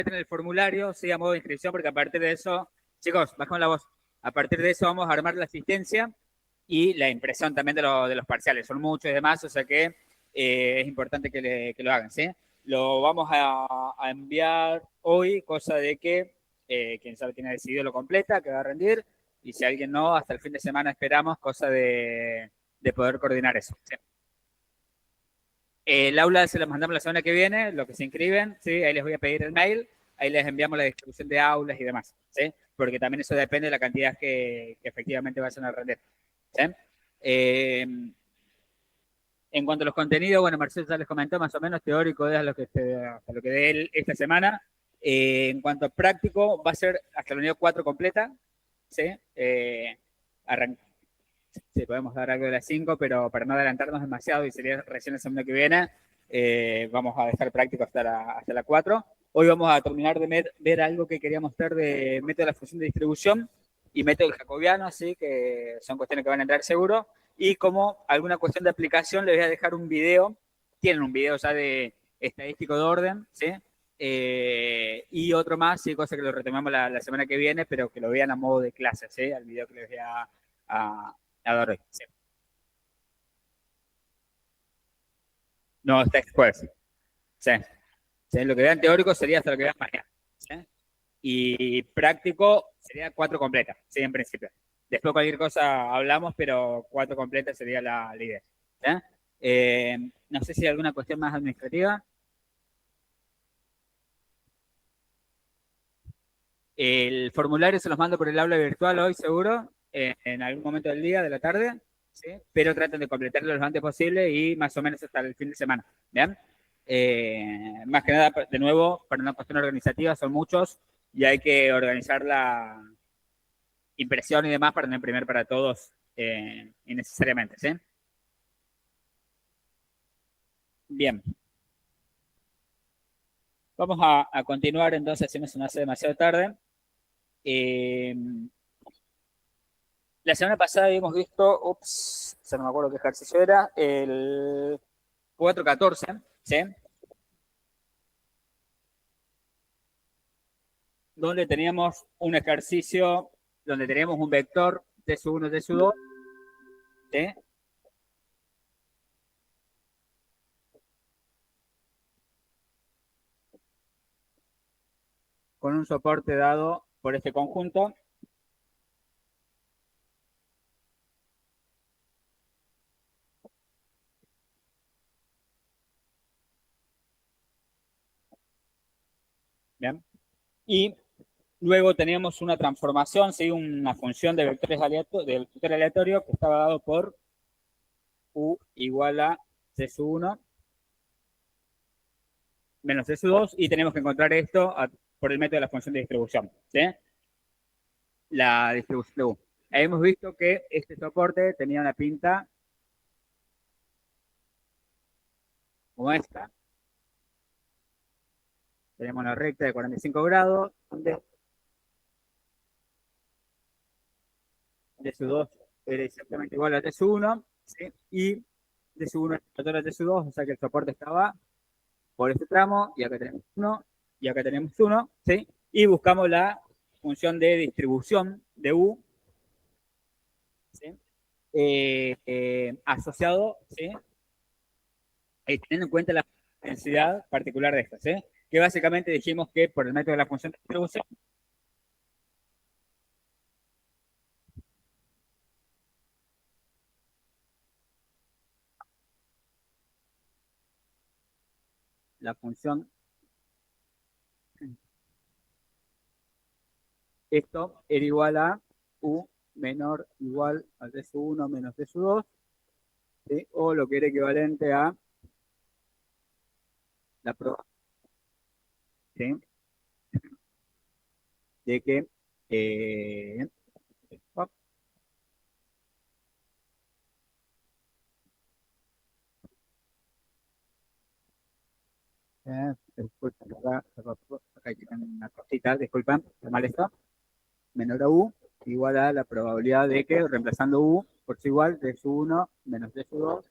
en el formulario, sí, a modo de inscripción, porque a partir de eso, chicos, bajamos la voz. A partir de eso vamos a armar la asistencia y la impresión también de los parciales. Son muchos y demás, o sea que es importante que lo hagan, ¿sí? Lo vamos a enviar hoy, cosa de que quien ya lo tiene decidido lo completa, que va a rendir, y si alguien no, hasta el fin de semana esperamos, cosa de poder coordinar eso, ¿sí? El aula se lo mandamos la semana que viene, los que se inscriben, ¿sí? Ahí les voy a pedir el mail, ahí les enviamos la distribución de aulas y demás, ¿sí? Porque también eso depende de la cantidad que efectivamente vayan a rendir, ¿sí? En cuanto a los contenidos, bueno, Marcelo ya les comentó más o menos teórico es hasta lo que dé él esta semana. En cuanto a práctico, va a ser hasta la unidad 4 completa, ¿sí? Sí, podemos dar algo de las 5, pero para no adelantarnos demasiado y sería recién la semana que viene, vamos a dejar práctico hasta la 4. Hoy vamos a terminar de ver algo que quería mostrar de método de la función de distribución y método del jacobiano, así que son cuestiones que van a entrar seguro. Y como alguna cuestión de aplicación, les voy a dejar un video. Tienen un video ya de estadístico de orden, ¿sí? Y otro más, sí, cosa que lo retomamos la semana que viene, pero que lo vean a modo de clase, ¿sí? Al video que les voy a dar hoy. Sí. No, está después. Sí. Sí. Lo que vean teórico sería hasta lo que vean mañana. ¿Sí? Y práctico sería 4 completas, ¿sí? En principio. Después cualquier cosa hablamos, pero 4 completas sería la idea. ¿Sí? No sé si hay alguna cuestión más administrativa. El formulario se los mando por el aula virtual hoy, seguro, en algún momento del día, de la tarde, ¿sí? Pero traten de completarlo lo antes posible y más o menos hasta el fin de semana. ¿Bien? Más que nada, de nuevo, para una cuestión organizativa, son muchos y hay que organizar la impresión y demás para no imprimir para todos innecesariamente. ¿Sí? Bien. Vamos a continuar entonces, si no se me hace demasiado tarde. Eh, La semana pasada habíamos visto, ya no me acuerdo qué ejercicio era, el 414, ¿sí? Donde teníamos un ejercicio, donde teníamos un vector t sub 1, t sub 2, ¿sí? Con un soporte dado por este conjunto. ¿Bien? Y luego teníamos una transformación, ¿sí? Una función de vectores de vector aleatorio que estaba dado por u igual a c sub 1 menos c sub 2 y tenemos que encontrar esto por el método de la función de distribución, ¿sí? La distribución de U. Hemos visto que este soporte tenía una pinta como esta. Tenemos una recta de 45 grados, donde D sub 2 era exactamente igual a T sub 1, ¿sí? Y D sub 1 es igual a T sub 2, o sea que el soporte estaba por este tramo, y acá tenemos 1, y acá tenemos 1, ¿sí? Y buscamos la función de distribución de U, ¿sí? Asociado, ¿sí? Teniendo en cuenta la densidad particular de esta, ¿sí? Que básicamente dijimos que por el método de la función de distribución, la función, esto era igual a U menor igual a T sub 1 menos T sub 2, ¿sí? O lo que era equivalente a la prueba, ¿sí? De que disculpen, acá hay una cosita, disculpen, mal está, menor a U, igual a la probabilidad de que, reemplazando U por C igual, T sub 1 menos T sub 2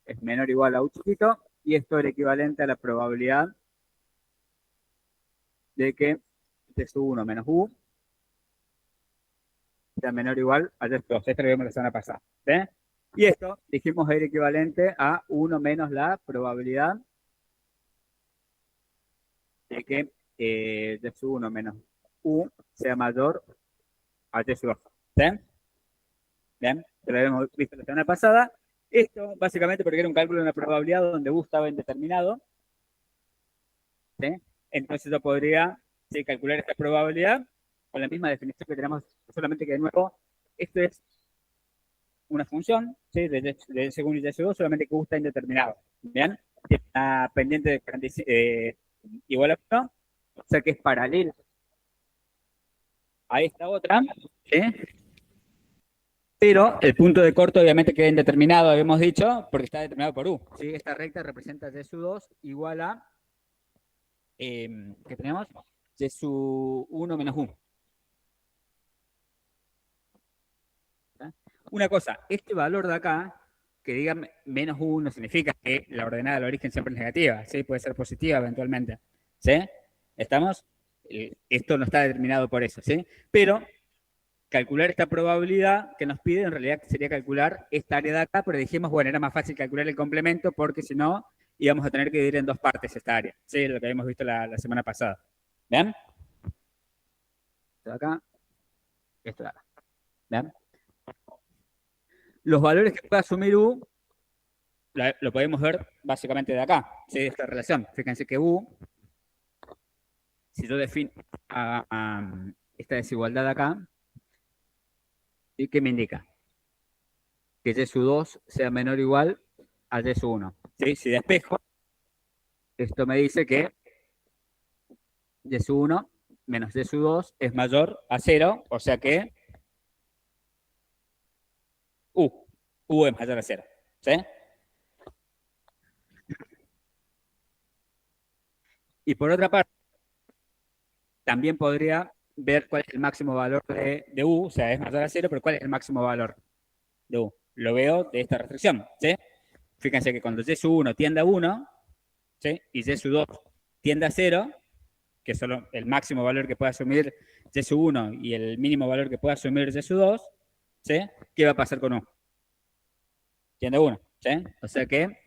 es menor o igual a U chiquito, y esto es equivalente a la probabilidad de que y sub 1 menos u sea menor o igual a y sub 2. Esto lo vimos la semana pasada. ¿Sí? Y esto dijimos era equivalente a 1 menos la probabilidad de que y sub 1 menos u sea mayor a y sub 2. ¿Sí? Bien, que lo habíamos visto la semana pasada. Esto básicamente porque era un cálculo de una probabilidad donde u estaba indeterminado. ¿Sí? Entonces yo podría calcular esta probabilidad con la misma definición que tenemos, solamente que de nuevo, esto es una función, ¿sí? de según y sub 2, solamente que u está indeterminado. ¿Bien? Está pendiente de 45, igual a 1, o sea que es paralela a esta otra, ¿sí? Pero el punto de corte obviamente queda indeterminado, habíamos dicho, porque está determinado por u. ¿Sí? Esta recta representa y sub 2 igual a, ¿qué tenemos? Y sub 1 menos u. ¿Sí? Una cosa, este valor de acá, que diga menos 1, significa que la ordenada del origen siempre es negativa, ¿sí? Puede ser positiva eventualmente. ¿Sí? ¿Estamos? Esto no está determinado por eso, ¿sí? Pero calcular esta probabilidad que nos pide, en realidad sería calcular esta área de acá, pero dijimos, bueno, era más fácil calcular el complemento porque si no, íbamos a tener que dividir en dos partes esta área, ¿sí? Lo que habíamos visto la semana pasada. ¿Ven? Esto de acá, esto de acá. ¿Ven? Los valores que puede asumir U, lo podemos ver básicamente de acá, ¿sí? Esta relación. Fíjense que U, si yo defino esta desigualdad de acá, ¿sí? ¿Qué me indica? Que Y sub 2 sea menor o igual a Y sub 1. ¿Sí? Si despejo, esto me dice que Y sub 1 menos Y sub 2 es mayor a 0, o sea que U es mayor a 0. ¿Sí? Y por otra parte, también podría ver cuál es el máximo valor de U, o sea, es mayor a 0, pero cuál es el máximo valor de U. Lo veo de esta restricción. ¿Sí? Fíjense que cuando Y sub 1 tiende a 1, ¿sí? Y Y sub 2 tiende a 0, que es solo el máximo valor que puede asumir Y sub 1 y el mínimo valor que puede asumir Y sub 2, ¿sí? ¿Qué va a pasar con U? Tiende a 1, ¿sí? O sea que,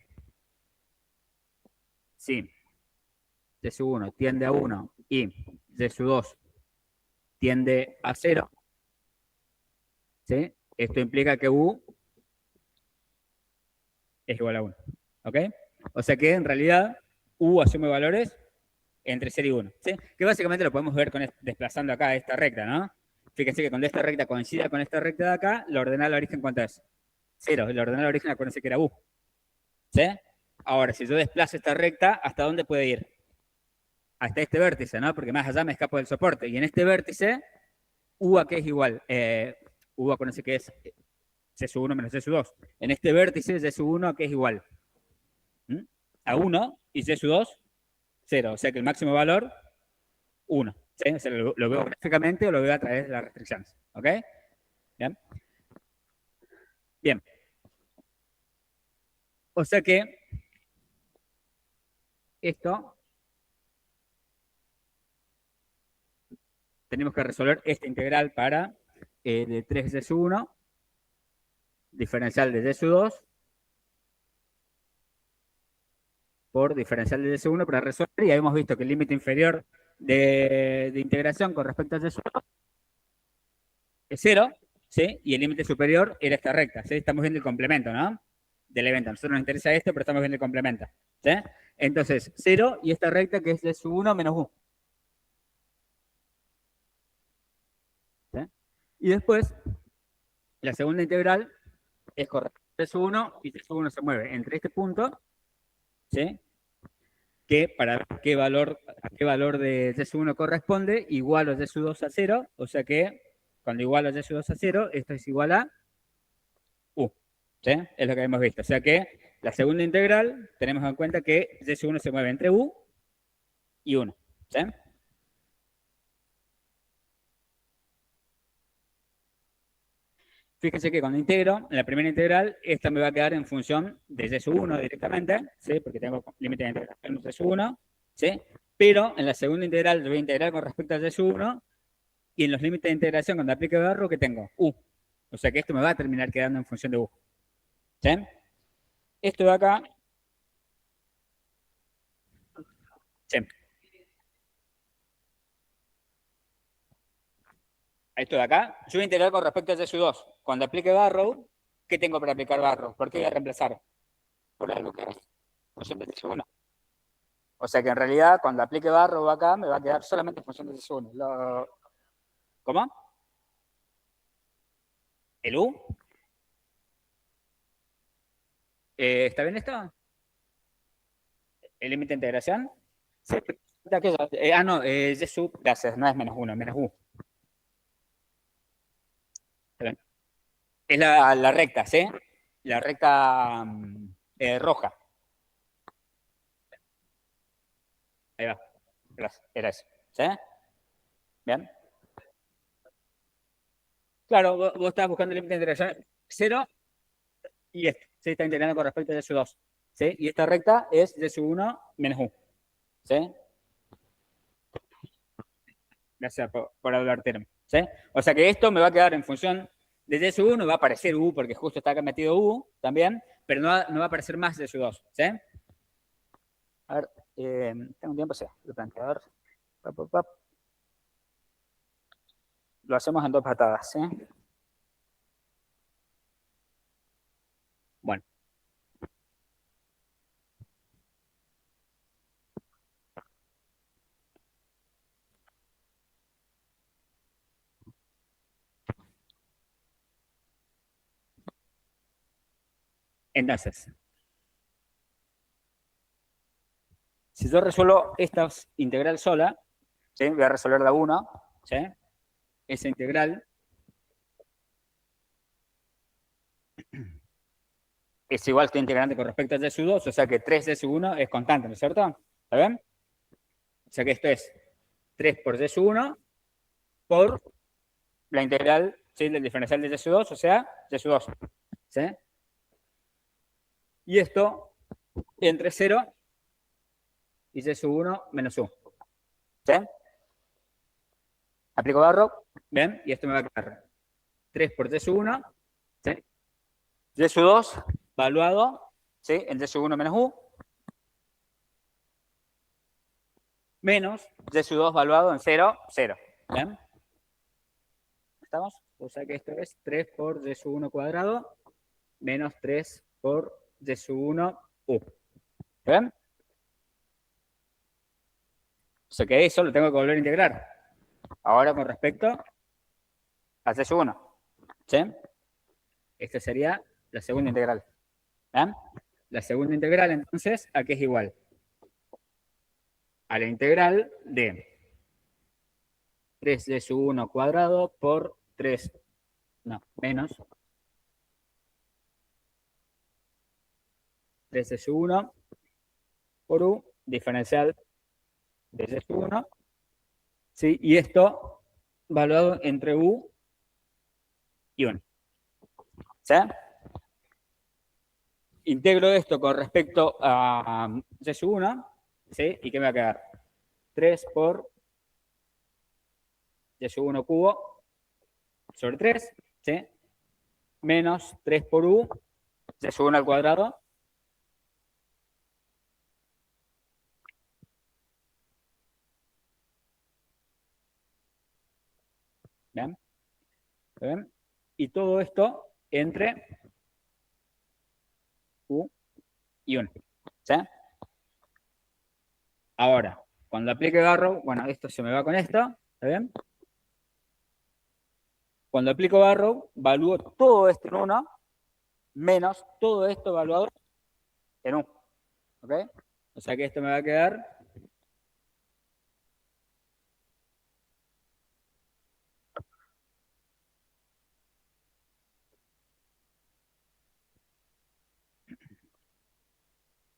sí, Y sub 1 tiende a 1 y Y sub 2 tiende a 0, ¿sí? Esto implica que U es igual a 1, ¿ok? O sea que en realidad U asume valores entre 0 y 1, ¿sí? Que básicamente lo podemos ver desplazando acá esta recta, ¿no? Fíjense que cuando esta recta coincida con esta recta de acá, la ordenada del origen, ¿cuánto es? 0. La ordenada del origen, acuérdense que era U, ¿sí? Ahora, si yo desplazo esta recta, ¿hasta dónde puede ir? Hasta este vértice, ¿no? Porque más allá me escapo del soporte. Y en este vértice, U a qué es igual. U acuérdense que es C sub 1 menos C sub 2. En este vértice, C sub 1 a qué es igual. ¿Mm? A 1 y C sub 2, 0. O sea que el máximo valor, 1. ¿Sí? O sea, lo veo gráficamente o lo veo a través de las restricciones. ¿Ok? Bien. Bien. O sea que esto tenemos que resolver esta integral para de 3 de sub 1, diferencial de y sub 2, por diferencial de y sub 1 para resolver. Y habíamos visto que el límite inferior de integración con respecto a y sub 2 es 0, ¿sí? Y el límite superior era esta recta, ¿sí? Estamos viendo el complemento, ¿no? Del evento. A nosotros nos interesa esto, pero estamos viendo el complemento, ¿sí? Entonces, 0 y esta recta que es y sub 1 menos u. ¿Sí? Y después, la segunda integral es correcta. Y sub 1 y y sub 1 se mueve entre este punto, ¿sí? Que para ver a qué valor de y sub 1 corresponde, igual a y sub 2 a 0, o sea que cuando igualo a y sub 2 a 0, esto es igual a u, ¿sí? Es lo que hemos visto. O sea que la segunda integral, tenemos en cuenta que y sub 1 se mueve entre u y 1, ¿sí? Fíjense que cuando integro, en la primera integral, esta me va a quedar en función de y sub 1 directamente, ¿sí? Porque tengo límite de integración de y sub 1, ¿sí? Pero en la segunda integral yo voy a integrar con respecto a y sub 1 y en los límites de integración cuando aplique barro, ¿qué tengo? U. O sea que esto me va a terminar quedando en función de U. ¿Sí? Esto de acá. Sí. Esto de acá. Yo voy a integrar con respecto a y sub 2. Cuando aplique barro, ¿qué tengo para aplicar barro? ¿Por qué voy a reemplazar? Por algo que es función de y sub 1. O sea que en realidad cuando aplique barro acá me va a quedar solamente en función de y sub 1. ¿Cómo? ¿El U? ¿Está bien esto? ¿El límite de integración? Sí. No, y sub, gracias, no es menos 1, menos U. Es la recta, ¿sí? La recta roja. Ahí va. Gracias. Era eso. ¿Sí? Bien. Claro, vos estás buscando el límite de integración 0 y este. ¿Sí? Está integrando con respecto a y sub 2. ¿Sí? Y esta recta es y sub 1 menos U. ¿Sí? Gracias por advertirme. ¿Sí? O sea que esto me va a quedar en función de y sub 1, va a aparecer U porque justo está acá metido U también, pero no va a aparecer más y sub 2. ¿Sí? A ver, tengo un tiempo, sí. El planteador. Pap, pap, pap. Lo hacemos en 2 patadas. ¿Sí? Bueno. Entonces, si yo resuelvo esta integral sola, ¿sí? Voy a resolver la 1, ¿sí? Esa integral es igual a esta integrante con respecto a y sub 2, o sea que 3 y sub 1 es constante, ¿no es cierto? ¿Está bien? O sea que esto es 3 por y sub 1 por la integral, ¿sí? Del diferencial de y sub 2, o sea, y sub 2. ¿Sí? Y esto entre 0 y y sub 1 menos U. ¿Sí? Aplico barro, ¿ven? Y esto me va a quedar 3 por y sub 1, ¿sí? Y sub 2 valuado, ¿sí? En y sub 1 menos U, menos y sub 2 valuado en 0, 0. ¿Bien? ¿Estamos? O sea que esto es 3 por y sub 1 cuadrado menos 3 por y sub 1 U. ¿Bien? O sea que eso lo tengo que volver a integrar. Ahora con respecto a y sub 1. ¿Sí? Esta sería la segunda integral. ¿Bien? La segunda integral, entonces, ¿a qué es igual? A la integral de 3 y sub 1 cuadrado por 3, no, menos 3 y sub 1 por U, diferencial de y sub 1, ¿sí? Y esto valuado entre U y 1. ¿Sí? Integro esto con respecto a y sub 1, ¿sí? ¿Y qué me va a quedar? 3 por y sub 1 cubo sobre 3, ¿sí? Menos 3 por U, y sub 1 al cuadrado. ¿Bien? ¿Bien? Y todo esto entre U y 1. ¿Sí? Ahora, cuando aplique Barrow, bueno, esto se me va con esto, ¿está bien? Cuando aplico Barrow, evalúo todo esto en 1 menos todo esto evaluado en U. ¿Ok? O sea que esto me va a quedar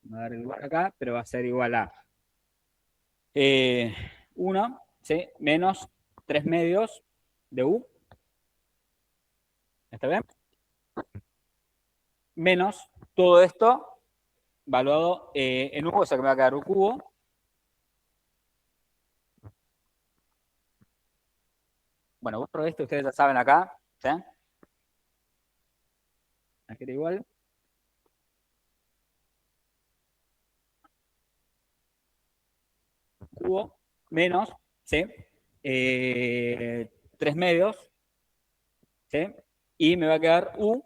me va a dar igual acá, pero va a ser igual a 1, ¿sí? Menos 3 medios de U. ¿Está bien? Menos todo esto valuado en U, o sea que me va a quedar U cubo Bueno, borro esto, ustedes ya saben acá, ¿sí? Aquí era igual. Cubo menos, ¿sí? 3 medios, ¿sí? Y me va a quedar U,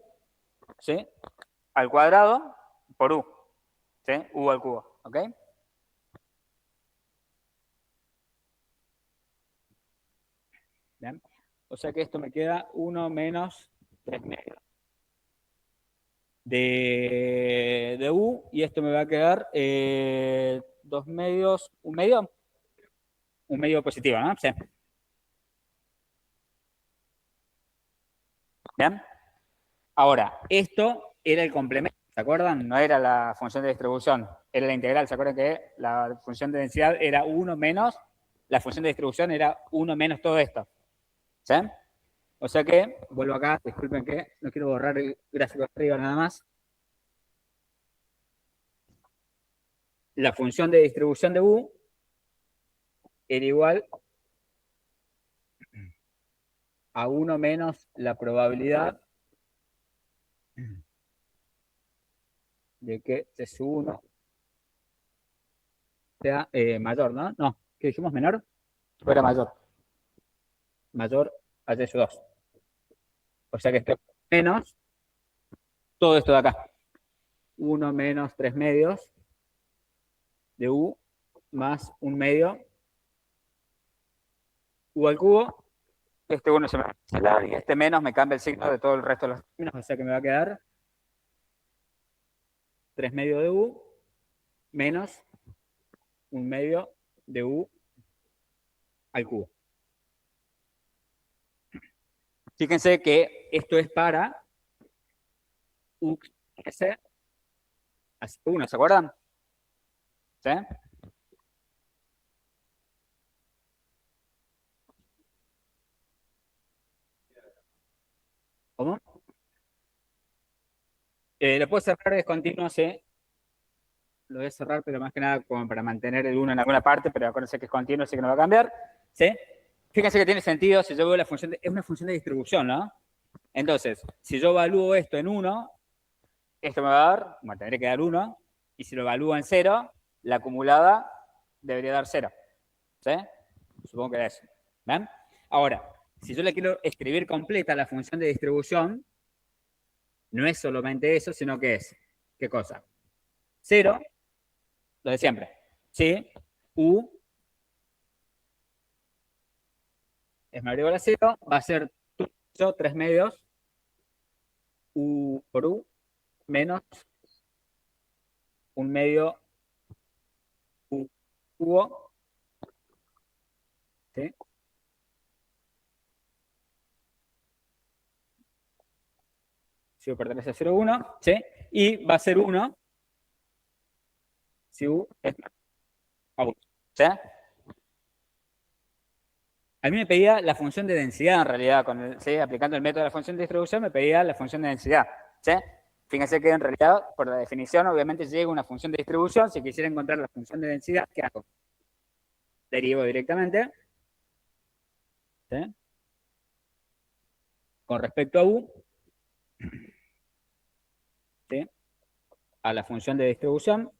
¿sí? Al cuadrado por U, ¿sí? U al cubo, ¿ok? ¿Bien? O sea que esto me queda 1 menos 3 medios de U y esto me va a quedar 2 medios, un medio positivo, ¿no? Sí. ¿Bien? Ahora, esto era el complemento, ¿se acuerdan? No era la función de distribución, era la integral. ¿Se acuerdan que la función de densidad era 1 menos, la función de distribución era 1 menos todo esto? ¿Sí? O sea que, vuelvo acá, disculpen que no quiero borrar el gráfico de arriba nada más. La función de distribución de U era igual a 1 menos la probabilidad de que C sub 1 sea mayor, ¿no? No, ¿qué dijimos? ¿Menor? ¿O era mayor? Mayor a C sub 2. O sea que esto es menos todo esto de acá. 1 menos 3 medios de U más 1 medio U al cubo. Este 1 se me va a cancelar y este menos me cambia el signo de todo el resto de los términos. O sea que me va a quedar 3 medios de U menos 1 medio de U al cubo. Fíjense que esto es para U S hacia 1, ¿se acuerdan? ¿Sí? ¿Cómo? Lo puedo cerrar descontinuo, sí. Lo voy a cerrar, pero más que nada como para mantener el 1 en alguna parte, pero acuérdense que es continuo, así que no va a cambiar. ¿Sí? Fíjense que tiene sentido si yo veo la función, es una función de distribución, ¿no? Entonces, si yo evalúo esto en 1, esto me va a dar, me tendré que dar 1, y si lo evalúo en 0, la acumulada debería dar 0. ¿Sí? Supongo que era eso. ¿Ven? Ahora, si yo le quiero escribir completa la función de distribución, no es solamente eso, sino que es, ¿qué cosa? 0, lo de siempre. ¿Sí? U es mayor o igual a 0, va a ser 3 medios U por U menos 1 medio U cubo, ¿sí? Si U pertenece a 0, 1, ¿sí? Y va a ser 1 si U es a 1, ¿sí? A mí me pedía la función de densidad en realidad, ¿sí? Aplicando el método de la función de distribución me pedía la función de densidad, ¿sí? Fíjense que en realidad, por la definición, obviamente llega una función de distribución. Si quisiera encontrar la función de densidad, ¿qué hago? Derivo directamente, ¿sí? Con respecto a U, ¿sí? A la función de distribución.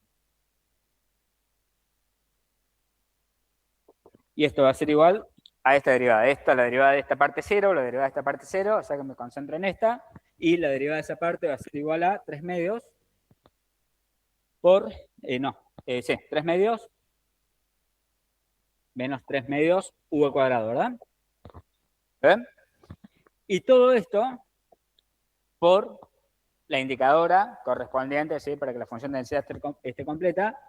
Y esto va a ser igual a esta derivada. Esta, la derivada de esta parte 0, la derivada de esta parte 0, o sea que me concentro en esta. Y la derivada de esa parte va a ser igual a 3 medios por, sí, 3 medios menos 3 medios U al cuadrado, ¿verdad? ¿Ven? Y todo esto por la indicadora correspondiente, ¿sí? Para que la función de densidad esté completa,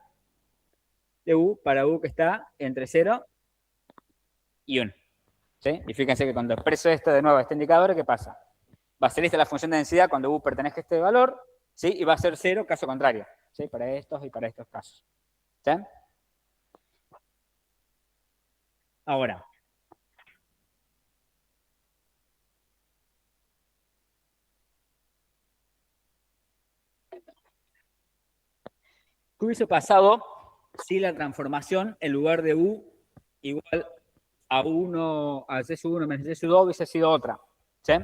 de U para U que está entre 0 y 1. ¿Sí? Y fíjense que cuando expreso esto de nuevo, este indicador, ¿qué pasa? Va a ser esta la función de densidad cuando U pertenezca a este valor, ¿sí? Y va a ser 0 caso contrario, ¿sí? Para estos y para estos casos. ¿Sí? Ahora, ¿qué hubiese pasado si la transformación en lugar de U igual a C sub 1 menos C sub 2 hubiese sido otra. ¿Sí?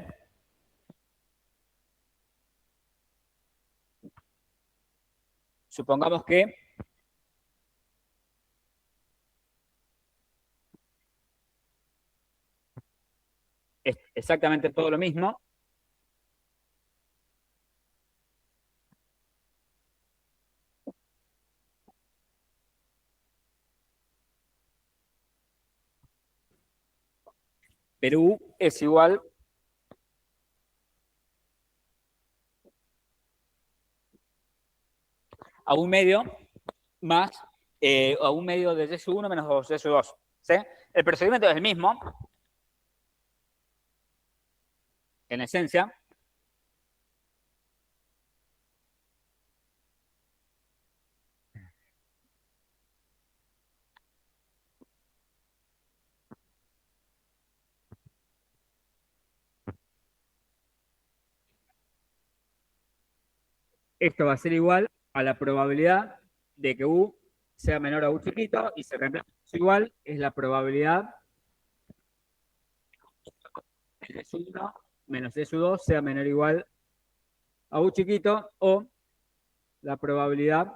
Supongamos que es exactamente todo lo mismo, pero U es igual a un medio más a un medio de C sub 1 menos C sub 2. ¿Sí? El procedimiento es el mismo, en esencia. Esto va a ser igual a la probabilidad de que U sea menor a U chiquito y se reemplaza igual es la probabilidad de S 1 menos S 2 sea menor o igual a U chiquito o la probabilidad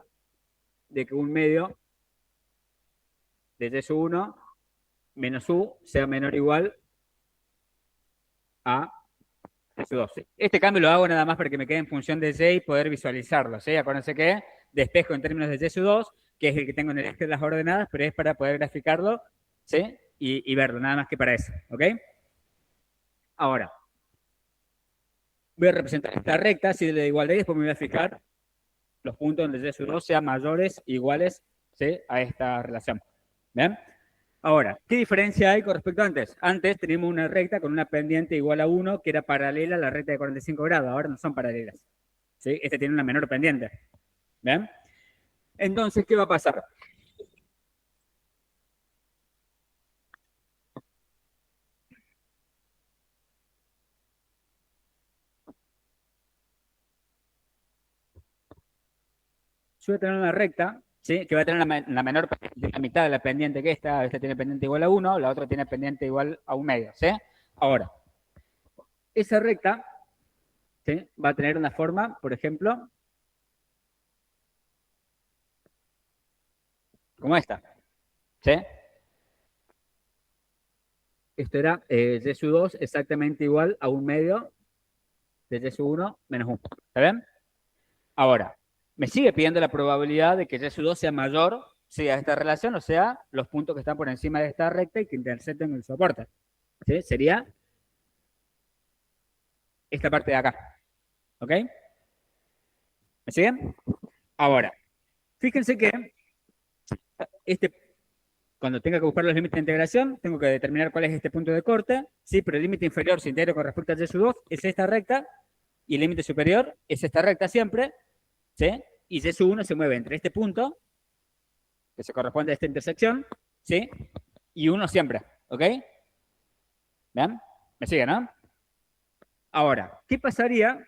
de que un medio de S 1 menos U sea menor o igual a S 2. Este cambio lo hago nada más para que me quede en función de Y y poder visualizarlo. ¿Sí? Acuérdense que despejo en términos de S 2 que es el que tengo en el eje de las ordenadas, pero es para poder graficarlo, ¿sí? Y verlo, nada más que para eso. ¿Ok? Ahora, voy a representar esta recta, si le da igual de y después me voy a fijar los puntos donde Y sub 2 sean mayores, iguales, ¿sí? A esta relación. ¿Bien? Ahora, ¿qué diferencia hay con respecto a antes? Antes teníamos una recta con una pendiente igual a 1 que era paralela a la recta de 45 grados. Ahora no son paralelas. ¿Sí? Este tiene una menor pendiente. ¿Bien? Entonces, ¿qué va a pasar? Yo voy a tener una recta, ¿sí? Que va a tener la menor la mitad de la pendiente que esta tiene pendiente igual a 1, la otra tiene pendiente igual a un medio, ¿sí? Ahora, esa recta, ¿sí? Va a tener una forma, por ejemplo, como esta, ¿sí? Esto era Y sub 2 exactamente igual a un medio de Y sub 1 menos 1, ¿está bien? Ahora, me sigue pidiendo la probabilidad de que Y sub 2 sea mayor, ¿sí? A esta relación, o sea, los puntos que están por encima de esta recta y que intersecten el soporte, ¿sí? Sería esta parte de acá, ¿ok? ¿Me siguen? Ahora, fíjense que este, cuando tenga que buscar los límites de integración, tengo que determinar cuál es este punto de corte, ¿sí? Pero el límite inferior, si integro con respecto a Y sub 2, es esta recta, y el límite superior es esta recta siempre, ¿sí? Y Y sub 1 se mueve entre este punto, que se corresponde a esta intersección, ¿sí? Y 1 siempre, ¿ok? ¿Vean? ¿Me siguen, no? Ahora, ¿qué pasaría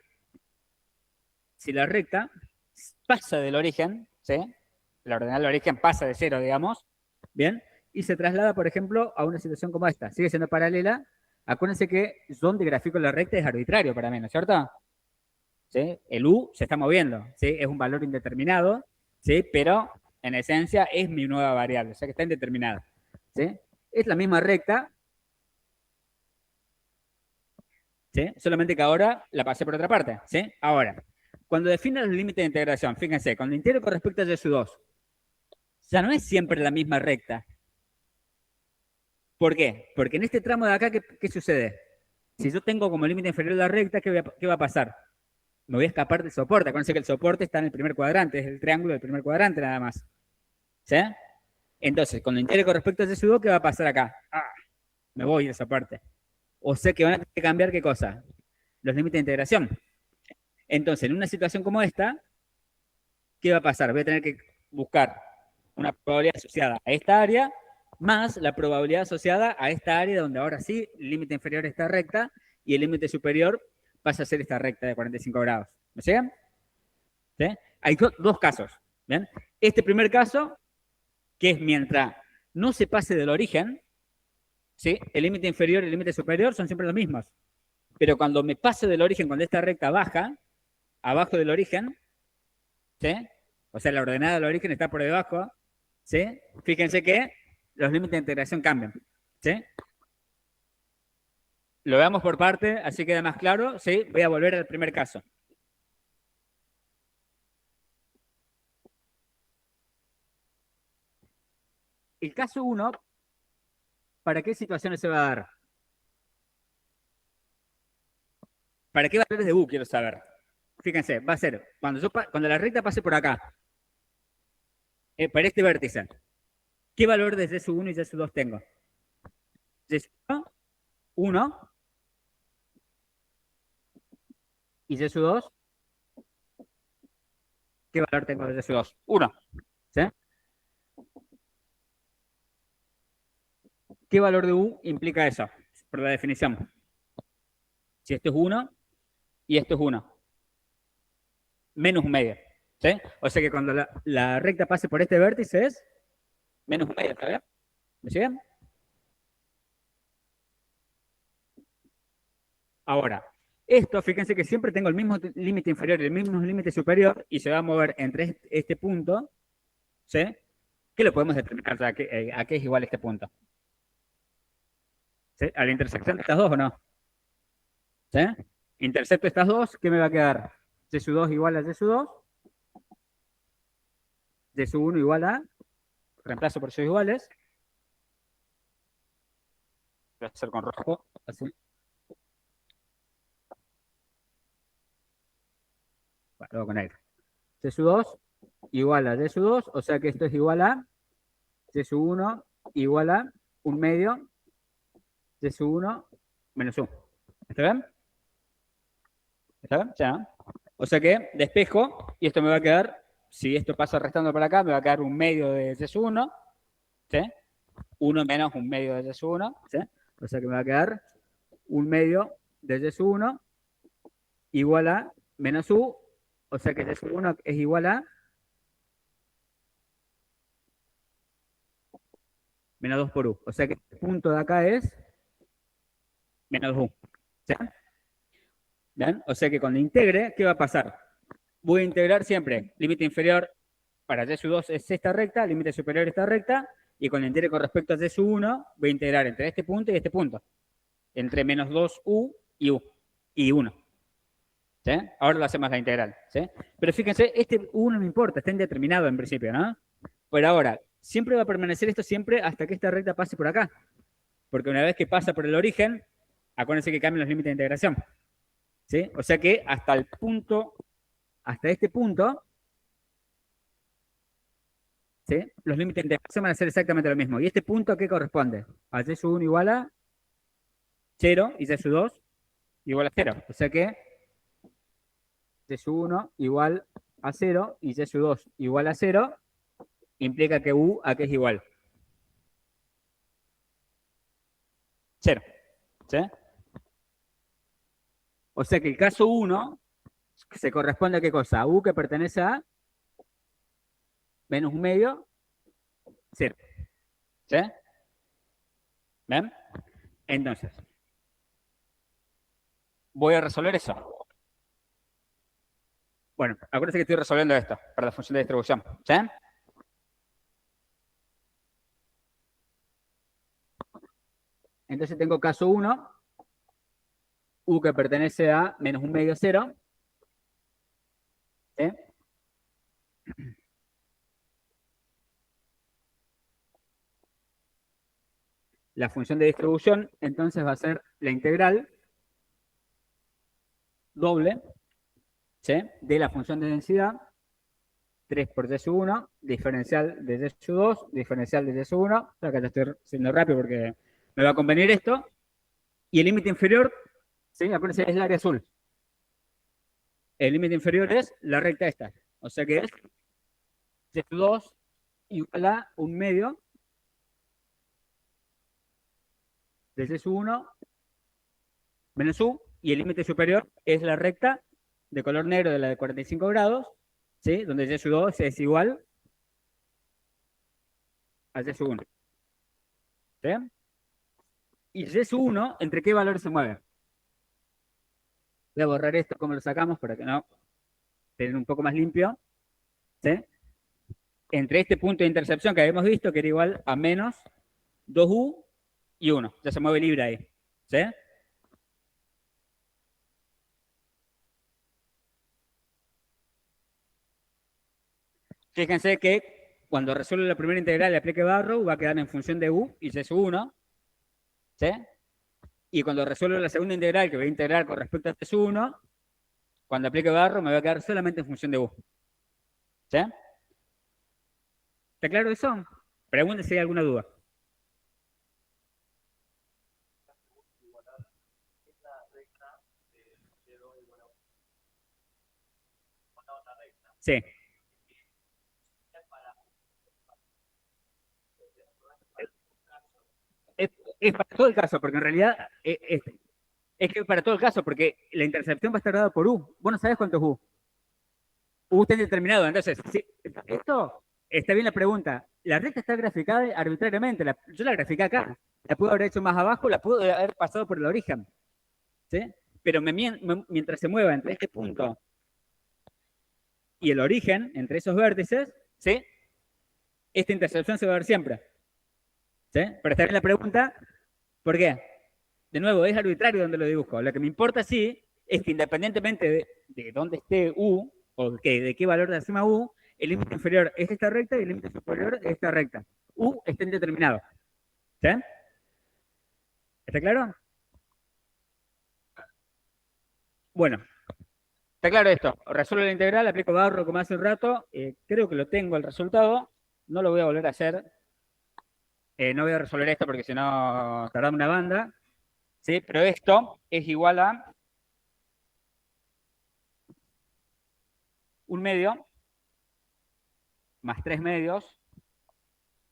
si la recta pasa del origen, ¿sí? La ordenada del origen pasa de cero, digamos, ¿bien? Y se traslada, por ejemplo, a una situación como esta. Sigue siendo paralela. Acuérdense que donde grafico la recta es arbitrario para mí, ¿no es cierto? ¿Sí? El U se está moviendo, ¿sí? Es un valor indeterminado, ¿sí? Pero en esencia es mi nueva variable, o sea que está indeterminada, ¿sí? Es la misma recta, ¿sí? Solamente que ahora la pasé por otra parte, ¿sí? Ahora, cuando defino los límites de integración, fíjense, cuando integro con respecto a Y sub 2, ya no es siempre la misma recta. ¿Por qué? Porque en este tramo de acá, ¿qué sucede? Si yo tengo como límite inferior la recta, ¿qué va a pasar? Me voy a escapar del soporte. Acuérdense que el soporte está en el primer cuadrante, es el triángulo del primer cuadrante nada más. ¿Sí? Entonces, cuando integre con respecto a ese sudo, ¿qué va a pasar acá? Me voy de esa parte. O sea que van a tener que cambiar qué cosa? Los límites de integración. Entonces, en una situación como esta, ¿qué va a pasar? Voy a tener que buscar una probabilidad asociada a esta área más la probabilidad asociada a esta área donde ahora sí el límite inferior está recta y el límite superior pasa a ser esta recta de 45 grados. ¿Me siguen? ¿Sí? Hay dos casos. ¿Bien? Este primer caso, que es mientras no se pase del origen, ¿sí? El límite inferior y el límite superior son siempre los mismos. Pero cuando me paso del origen, cuando esta recta baja, abajo del origen, ¿sí? O sea, la ordenada del origen está por debajo, ¿sí? Fíjense que los límites de integración cambian, ¿sí? Lo veamos por parte, así queda más claro, ¿sí? Voy a volver al primer caso. El caso 1, ¿para qué situaciones se va a dar? ¿Para qué valores de U quiero saber? Fíjense, va a ser cuando la recta pase por acá, para este vértice, ¿qué valor de Y sub 1 y Y sub 2 tengo? Y sub 1 y Y sub 2, ¿qué valor tengo de Y sub 2? 1. ¿Sí? ¿Qué valor de U implica eso? Por la definición. Si esto es 1 y esto es 1, menos un medio. ¿Sí? O sea que cuando la recta pase por este vértice es menos un medio, ¿está bien? ¿Me siguen? Ahora, esto, fíjense que siempre tengo el mismo límite inferior y el mismo límite superior y se va a mover entre este punto, ¿sí? ¿Qué lo podemos determinar a qué es igual este punto? ¿Sí? ¿A la intersección de estas dos o no? ¿Sí? Intercepto estas dos, ¿qué me va a quedar? Y sub 2 igual a Y sub 2, Y sub 1 igual a, reemplazo por sus iguales, voy a hacer con rojo, así. Bueno, luego con negro. Y sub 2 igual a Y sub 2, o sea que esto es igual a Y sub 1 igual a un medio Y sub 1 menos 1. ¿Está bien? ¿Está bien? Ya. O sea que despejo y esto me va a quedar, si esto pasa restando para acá, me va a quedar un medio de Y sub 1, ¿sí? 1 menos un medio de Y sub 1, ¿sí? O sea que me va a quedar un medio de Y sub 1 igual a menos U, o sea que Y sub 1 es igual a menos 2 por U. O sea que el punto de acá es menos U. ¿Sí? ¿Bien? O sea que cuando integre, ¿qué va a pasar? Voy a integrar siempre límite inferior para Y sub 2 es esta recta, límite superior esta recta, y cuando integre con respecto a Y sub 1, voy a integrar entre este punto y este punto, entre menos 2U y U, y 1. ¿Sí? Ahora lo hacemos la integral. ¿Sí? Pero fíjense, este U no me importa, está indeterminado en principio, ¿no? Pero ahora, siempre va a permanecer esto siempre hasta que esta recta pase por acá. Porque una vez que pasa por el origen, acuérdense que cambian los límites de integración. ¿Sí? O sea que hasta el punto, hasta este punto, ¿sí? Los límites de integración van a ser exactamente lo mismo. ¿Y este punto a qué corresponde? A Y sub 1 igual a 0 y Y sub 2 igual a 0. O sea que Y sub 1 igual a 0 y Y sub 2 igual a 0 implica que U a qué es igual. 0. ¿Sí? O sea que el caso 1 se corresponde a qué cosa? A U que pertenece a menos un medio, 0. ¿Sí? ¿Ven? Entonces, voy a resolver eso. Bueno, acuérdense que estoy resolviendo esto para la función de distribución. ¿Sí? Entonces tengo caso 1, U que pertenece a menos un medio 0. ¿Sí? La función de distribución entonces va a ser la integral doble, ¿sí? De la función de densidad 3 por Y sub 1, diferencial de Y sub 2, diferencial de Y sub 1. Acá ya estoy siendo rápido porque me va a convenir esto. Y el límite inferior, ¿sí? Acuérdense, es el área azul. El límite inferior es la recta esta. O sea que es Y sub 2 igual a un medio de Y sub 1 menos U. Y el límite superior es la recta de color negro de la de 45 grados, ¿sí? Donde Y sub 2 es igual a Y sub 1. ¿Sí? y Y sub 1, ¿entre qué valores se mueve? Voy a borrar esto, como lo sacamos, para que no tener un poco más limpio. ¿Sí? Entre este punto de intercepción que habíamos visto, que era igual a menos 2u y 1. Ya se mueve libre ahí. ¿Sí? Fíjense que cuando resuelve la primera integral y aplique Barrow, va a quedar en función de u y c sub 1. ¿Sí? Y cuando resuelvo la segunda integral, que voy a integrar con respecto a c sub 1, cuando aplique Barrow me va a quedar solamente en función de u. ¿Sí? ¿Está claro eso? Pregúntense si hay alguna duda. Sí. Es, es para todo el caso, porque en realidad es que es para todo el caso, porque la intercepción va a estar dada por U. Vos no sabés cuánto es U. U está indeterminado. Entonces, si, esto está bien la pregunta. La recta está graficada arbitrariamente. Yo la grafiqué acá. La puedo haber hecho más abajo, la puedo haber pasado por el origen. ¿Sí? Pero mientras se mueva entre este punto y el origen, entre esos vértices, ¿sí? Esta intercepción se va a ver siempre. ¿Sí? Pero está bien la pregunta, ¿por qué? De nuevo, es arbitrario donde lo dibujo. Lo que me importa sí es que independientemente de dónde esté U, o de qué valor de encima U, el límite inferior es esta recta y el límite superior es esta recta. U está indeterminado. ¿Sí? ¿Está claro? Bueno, está claro esto. Resuelvo la integral, aplico Barro como hace un rato. Creo que lo tengo el resultado. No lo voy a volver a hacer. No voy a resolver esto porque si no tardamos una banda. ¿Sí? Pero esto es igual a un medio más 3 medios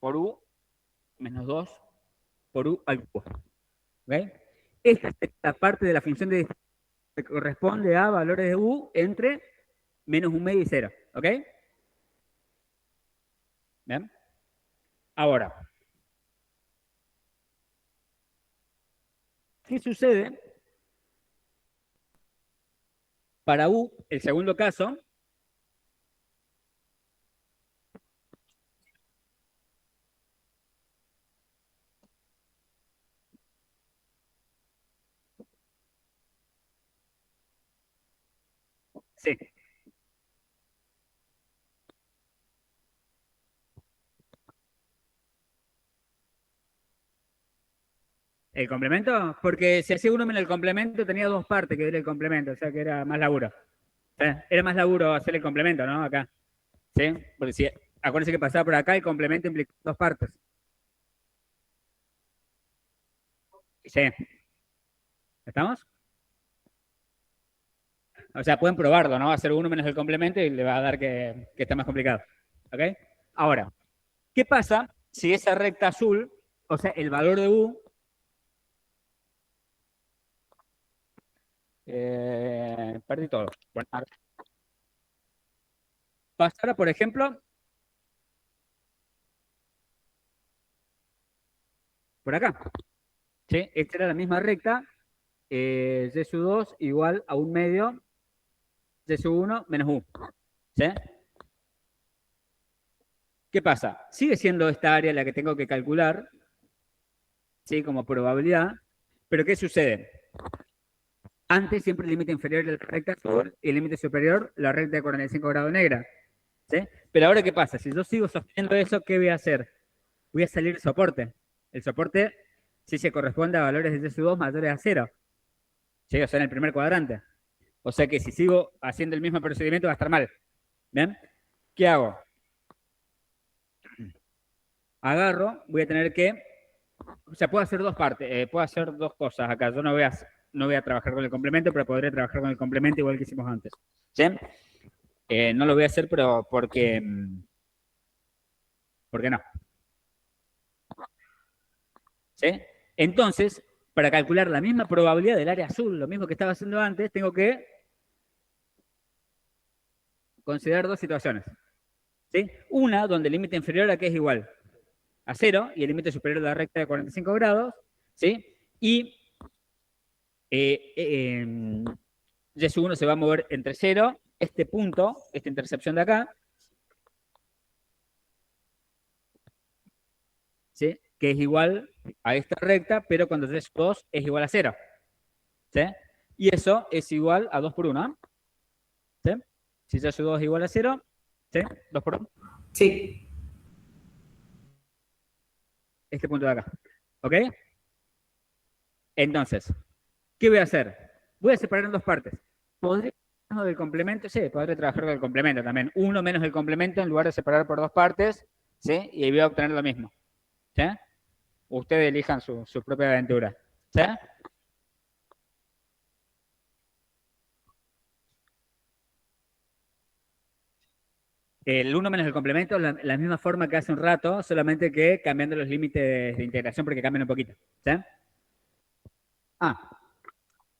por U menos 2 por U al cubo. ¿Okay? Esta es la parte de la función de que corresponde a valores de U entre menos un medio y 0. ¿Ok? ¿Bien? Ahora, ¿qué sucede para U, el segundo caso? Sí. ¿El complemento? Porque si hacía uno menos el complemento, tenía dos partes que era el complemento, o sea que era más laburo. Era más laburo hacer el complemento, ¿no? Acá. ¿Sí? Porque si, acuérdense que pasaba por acá, el complemento implica dos partes. Sí. ¿Estamos? O sea, pueden probarlo, ¿no? Hacer uno menos el complemento y le va a dar que está más complicado. ¿Ok? Ahora, ¿qué pasa si esa recta azul, o sea, el valor de U, perdí todo. Bueno, pasara, por ejemplo, por acá. ¿Sí? Esta era la misma recta, y sub 2 igual a un medio y sub 1 menos U. ¿Sí? ¿Qué pasa? Sigue siendo esta área la que tengo que calcular, ¿sí? Como probabilidad, pero ¿qué sucede? Antes siempre el límite inferior de la recta azul y el límite superior la recta de 45 grados negra. ¿Sí? Pero ahora, ¿qué pasa? Si yo sigo sosteniendo eso, ¿qué voy a hacer? Voy a salir soporte. El soporte sí se corresponde a valores de sub 2 mayores a 0. ¿Sí? O sea, en el primer cuadrante. O sea que si sigo haciendo el mismo procedimiento va a estar mal. ¿Bien? ¿Qué hago? Agarro, voy a tener que... O sea, puedo hacer dos partes, puedo hacer dos cosas acá. Yo no voy a trabajar con el complemento, pero podré trabajar con el complemento igual que hicimos antes. ¿Sí? No lo voy a hacer, pero porque no. ¿Sí? Entonces, para calcular la misma probabilidad del área azul, lo mismo que estaba haciendo antes, tengo que considerar dos situaciones. ¿Sí? Una donde el límite inferior a que es igual a 0 y el límite superior de la recta de 45 grados, ¿sí? Y Y1 se va a mover entre 0, este punto, esta intercepción de acá, ¿sí? Que es igual a esta recta, pero cuando Y2 es igual a 0. ¿Sí? Y eso es igual a 2 por 1. ¿Sí? Si Y2 es igual a 0, ¿sí? 2 por 1. Sí. Este punto de acá. ¿Ok? Entonces, ¿qué voy a hacer? Voy a separar en dos partes. ¿Podría trabajar del complemento? Sí, podré trabajar del complemento también. Uno menos el complemento en lugar de separar por dos partes, ¿sí? Y voy a obtener lo mismo. ¿Sí? Ustedes elijan su propia aventura. ¿Sí? El uno menos el complemento, la misma forma que hace un rato, solamente que cambiando los límites de integración porque cambian un poquito. ¿Sí? Ah,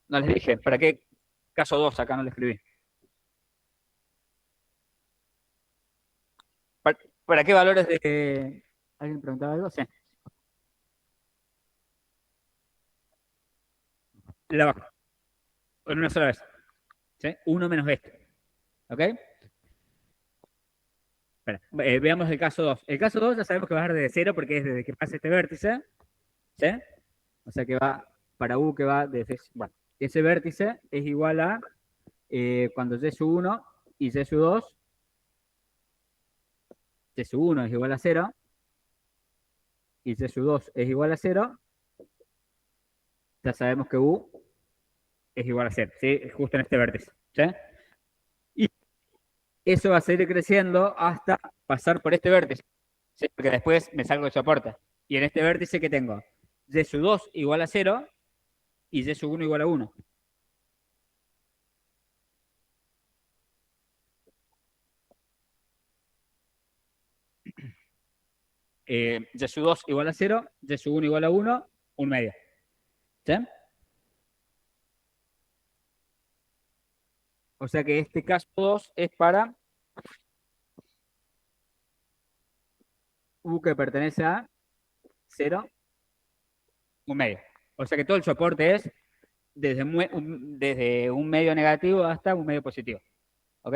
no les dije. ¿Para qué caso 2 acá no le escribí? ¿Para, para qué valores de... ¿Alguien preguntaba algo? Sí. La bajo. En una sola vez. ¿Sí? Uno menos este. ¿Ok? Espera, veamos el caso 2. El caso 2 ya sabemos que va a bajar de 0 porque es desde que pasa este vértice. ¿Sí? O sea que va para U que va desde... Bueno, ese vértice es igual a cuando Y sub 1 y Y sub 2, Y sub 1 es igual a 0 y Y sub 2 es igual a 0, ya sabemos que U es igual a 0, ¿sí? Justo en este vértice. ¿Sí? Y eso va a seguir creciendo hasta pasar por este vértice, ¿sí? Porque después me salgo de soporte. Y en este vértice, ¿qué tengo? Y sub 2 igual a 0 y Y sub 1 igual a 1. Y sub 2 igual a 0, Y sub 1 igual a 1, un medio. ¿Sí? O sea que este caso 2 es para U que pertenece a 0, un medio. O sea que todo el soporte es desde un medio negativo hasta un medio positivo. ¿Ok?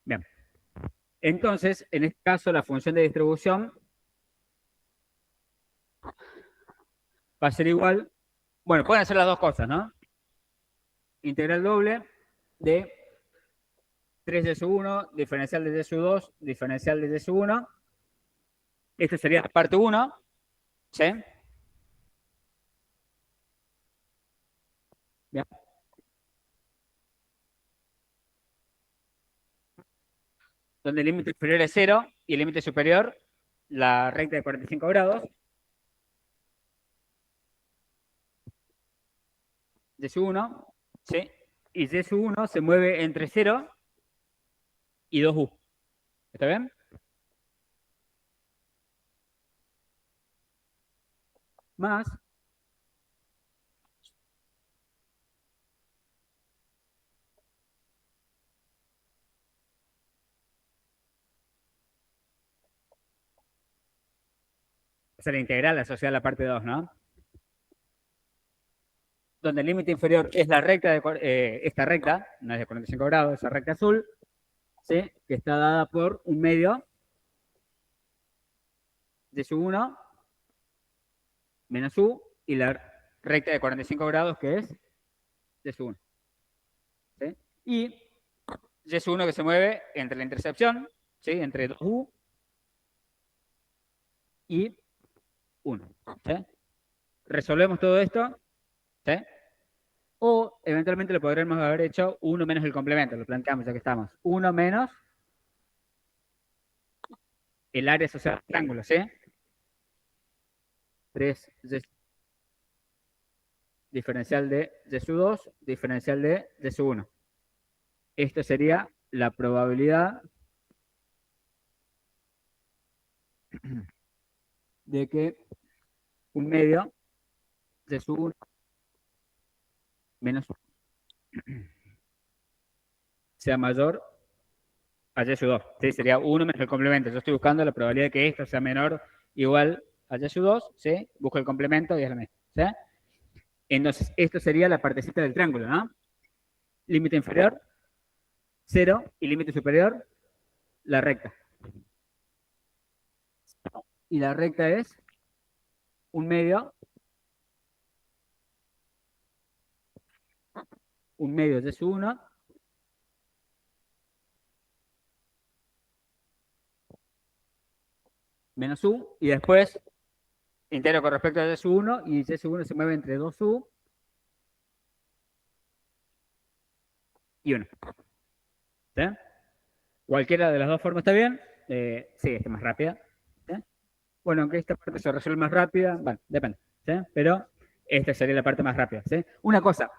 Bien. Entonces, en este caso, la función de distribución va a ser igual. Bueno, pueden hacer las dos cosas, ¿no? Integral doble de 3 de sub 1, diferencial de y sub 2, diferencial de y sub 1. Esta sería la parte 1, ¿sí? Bien. Donde el límite inferior es 0 y el límite superior, la recta de 45 grados, y sub 1, ¿sí? Y y sub 1 se mueve entre 0 y 2u. ¿Está bien? Más, o sea, la integral asociada a la parte 2, ¿no? Donde el límite inferior es la recta de esta recta, no es de 45 grados, esa recta azul, ¿sí? Que está dada por un medio de sub 1 menos u y la recta de 45 grados que es de sub 1. ¿Sí? Y sub 1 que se mueve entre la intercepción, ¿sí? Entre 2u y 1. ¿Sí? Resolvemos todo esto, ¿sí? O eventualmente lo podremos haber hecho 1 menos el complemento, lo planteamos ya que estamos. 1 menos el área asociada al triángulo, ¿sí? 3y diferencial de y sub 2 diferencial de y sub 1. Esto sería la probabilidad de que un medio y sub 1 menos 1 sea mayor a y sub 2. ¿Sí? Sería 1 menos el complemento. Yo estoy buscando la probabilidad de que esto sea menor o igual a y sub 2. ¿Sí? Busco el complemento y es lo mismo. ¿Sí? Entonces, esto sería la partecita del triángulo, ¿no? Límite inferior, 0, y límite superior, la recta. Y la recta es un medio de y sub 1 menos u, y después integro con respecto a y sub 1, y y sub 1 se mueve entre 2u y 1. ¿Sí? Cualquiera de las dos formas está bien. Sí, esta es más rápida. ¿Sí? Bueno, aunque esta parte se resuelve más rápida, bueno, depende. ¿Sí? Pero esta sería la parte más rápida. ¿Sí? Una cosa,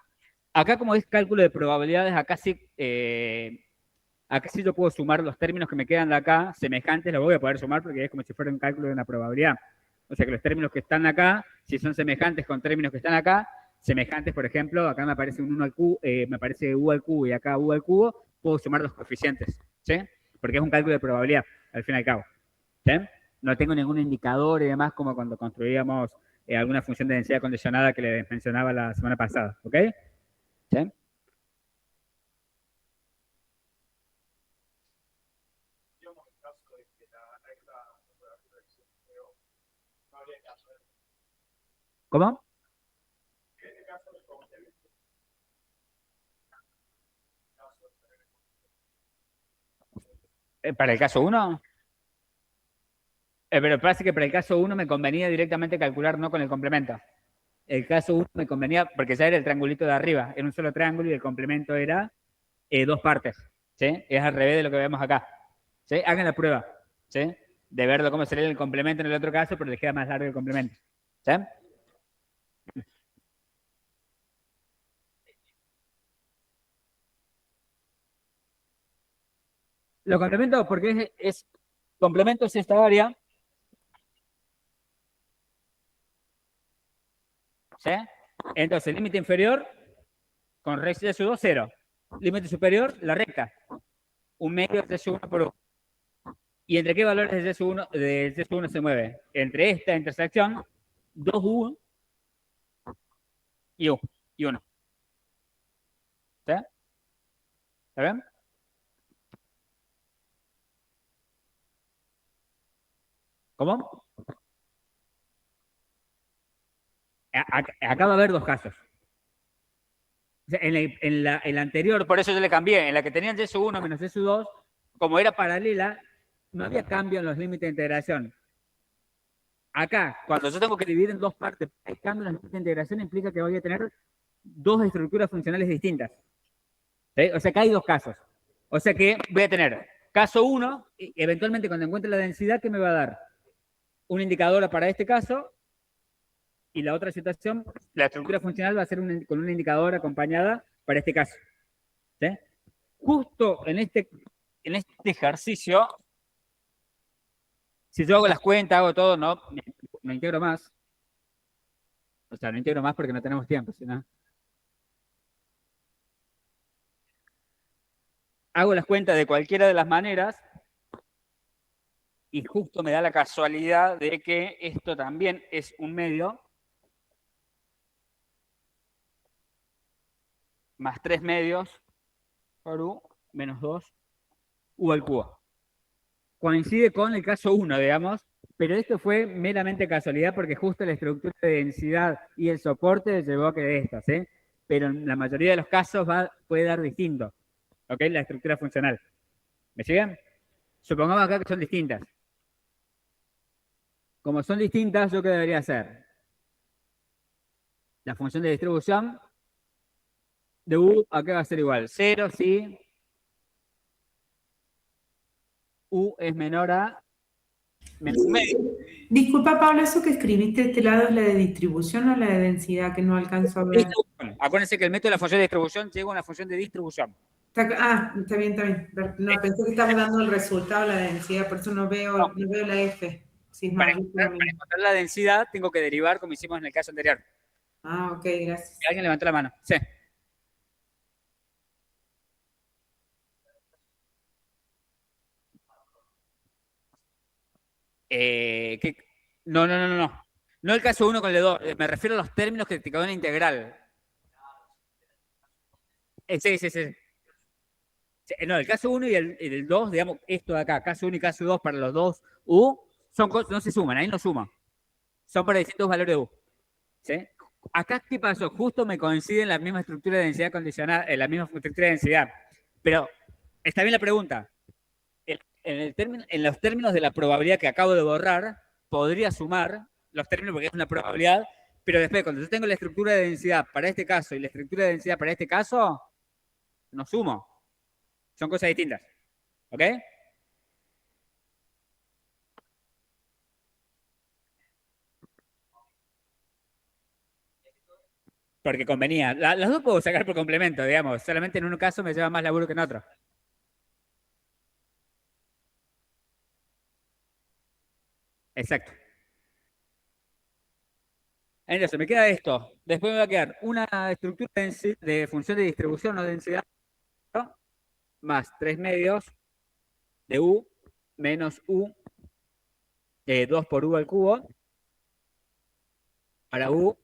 acá como es cálculo de probabilidades, acá sí yo puedo sumar los términos que me quedan de acá, semejantes, los voy a poder sumar porque es como si fuera un cálculo de una probabilidad. O sea que los términos que están acá, si son semejantes con términos que están acá, semejantes, por ejemplo, acá me aparece un 1 al cubo, me aparece u al cubo y acá u al cubo, puedo sumar los coeficientes, ¿sí? Porque es un cálculo de probabilidad, al fin y al cabo, ¿sí? No tengo ningún indicador y demás como cuando construíamos alguna función de densidad condicionada que les mencionaba la semana pasada, ¿ok? ¿Sí? ¿Cómo? ¿Para el caso 1? Pero parece que para el caso 1 me convenía directamente calcular no con el complemento. El caso 1 me convenía porque ya era el triangulito de arriba, era un solo triángulo y el complemento era dos partes. ¿Sí? Es al revés de lo que vemos acá. ¿Sí? Hagan la prueba. ¿Sí? De verlo cómo sería el complemento en el otro caso, pero les queda más largo el complemento. ¿Sí? Lo complemento porque complemento es esta área. ¿Sí? Entonces, límite inferior con rex de su 2, 0. Límite superior, la recta. Un medio de su 1 por 1. ¿Y entre qué valores de C1 se mueve? Entre esta intersección, 2U y U, y 1. ¿Sí? ¿Está bien? ¿Cómo? Acá va a haber dos casos. O sea, en la anterior, por eso yo le cambié, en la que tenían Y1 menos Y2, como era paralela, no había cambio en los límites de integración. Acá, cuando yo tengo que dividir en dos partes, hay cambio en los límites de integración, implica que voy a tener dos estructuras funcionales distintas. ¿Sí? O sea que hay dos casos. O sea que voy a tener caso 1, eventualmente cuando encuentre la densidad, ¿qué me va a dar? Un indicador para este caso, y la otra situación, la estructura funcional va a ser con una indicadora acompañada para este caso. ¿Sí? Justo en este ejercicio, si yo hago las cuentas, hago todo, no integro más. O sea, no integro más porque no tenemos tiempo, sino hago las cuentas de cualquiera de las maneras y justo me da la casualidad de que esto también es un medio más 3 medios por u menos 2 u al cubo. Coincide con el caso 1, digamos, pero esto fue meramente casualidad porque justo la estructura de densidad y el soporte llevó a que de estas, ¿eh? Pero en la mayoría de los casos puede dar distinto, ¿ok? La estructura funcional. ¿Me siguen? Supongamos acá que son distintas. Como son distintas, ¿yo qué debería hacer? La función de distribución de u acá va a ser igual. 0 si u es menor a menos un medio. Disculpa, Pablo, ¿eso que escribiste de este lado es la de distribución o la de densidad que no alcanzo a ver? Acuérdense que el método de la función de distribución llega a una función de distribución. Está bien, está bien. ¿Sí? No, pensé que estaba dando el resultado, la densidad, por eso no No, veo la F. Sí, no, para listo, lo para mismo. encontrar la densidad tengo que derivar como hicimos en el caso anterior. Ah, ok, gracias. ¿Alguien levantó la mano? Sí. ¿Qué? No, no, no, no, no. No el caso 1 con el de 2. Me refiero a los términos que te quedó en integral. Sí, sí, sí. Sí, no, el caso 1 y el 2, digamos, esto de acá, caso 1 y caso 2 para los dos U, son cosas, no se suman, ahí no suman. Son para distintos valores de U. ¿Sí? Acá, ¿qué pasó? Justo me coinciden la misma estructura de densidad condicional, la misma estructura de densidad. Pero está bien la pregunta. En los términos de la probabilidad que acabo de borrar, podría sumar los términos porque es una probabilidad, pero después, cuando yo tengo la estructura de densidad para este caso y la estructura de densidad para este caso, no sumo. Son cosas distintas. ¿Ok? Porque convenía. Las dos puedo sacar por complemento, digamos. Solamente en un caso me lleva más laburo que en otro. Exacto. Entonces, me queda esto. Después me va a quedar una estructura de función de distribución o densidad, ¿no? Más 3 medios de U menos U, 2 por U al cubo, para U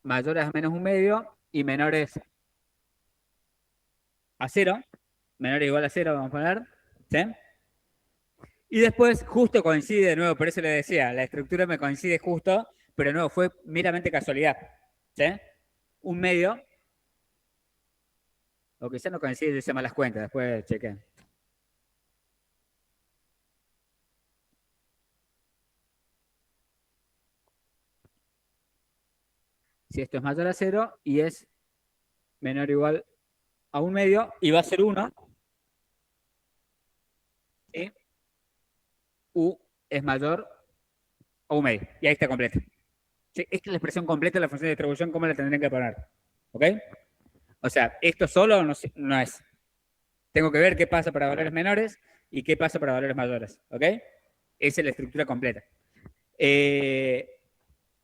mayores a menos un medio y menores a cero, menor o igual a cero, vamos a poner, ¿sí? Y después justo coincide de nuevo, por eso le decía, la estructura me coincide justo, pero no, fue meramente casualidad, ¿sí? Un medio, o quizá no coincide, yo hice malas cuentas, después chequé. Si esto es mayor a cero y es menor o igual a un medio, y va a ser 1, ¿sí? U es mayor a un medio, y ahí está completo. Sí, esta es la expresión completa de la función de distribución, ¿cómo la tendrían que poner? ¿Ok? O sea, esto solo no, no es. Tengo que ver qué pasa para valores menores y qué pasa para valores mayores. ¿Ok? Esa es la estructura completa. Eh,